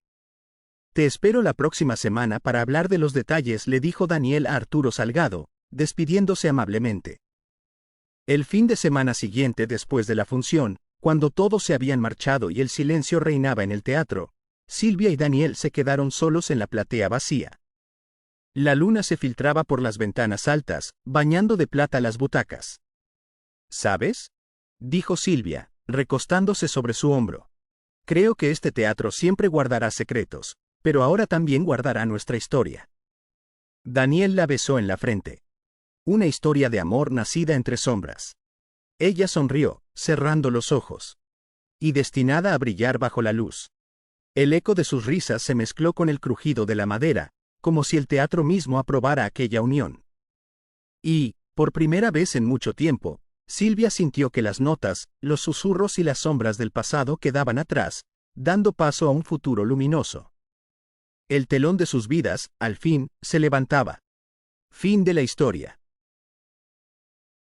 Te espero la próxima semana para hablar de los detalles, le dijo Daniel a Arturo Salgado, despidiéndose amablemente. El fin de semana siguiente después de la función, cuando todos se habían marchado y el silencio reinaba en el teatro, Silvia y Daniel se quedaron solos en la platea vacía. La luna se filtraba por las ventanas altas, bañando de plata las butacas. ¿Sabes?, dijo Silvia, recostándose sobre su hombro. Creo que este teatro siempre guardará secretos, pero ahora también guardará nuestra historia. Daniel la besó en la frente. Una historia de amor nacida entre sombras. Ella sonrió, cerrando los ojos. Y destinada a brillar bajo la luz. El eco de sus risas se mezcló con el crujido de la madera, como si el teatro mismo aprobara aquella unión. Y, por primera vez en mucho tiempo, Silvia sintió que las notas, los susurros y las sombras del pasado quedaban atrás, dando paso a un futuro luminoso. El telón de sus vidas, al fin, se levantaba. Fin de la historia.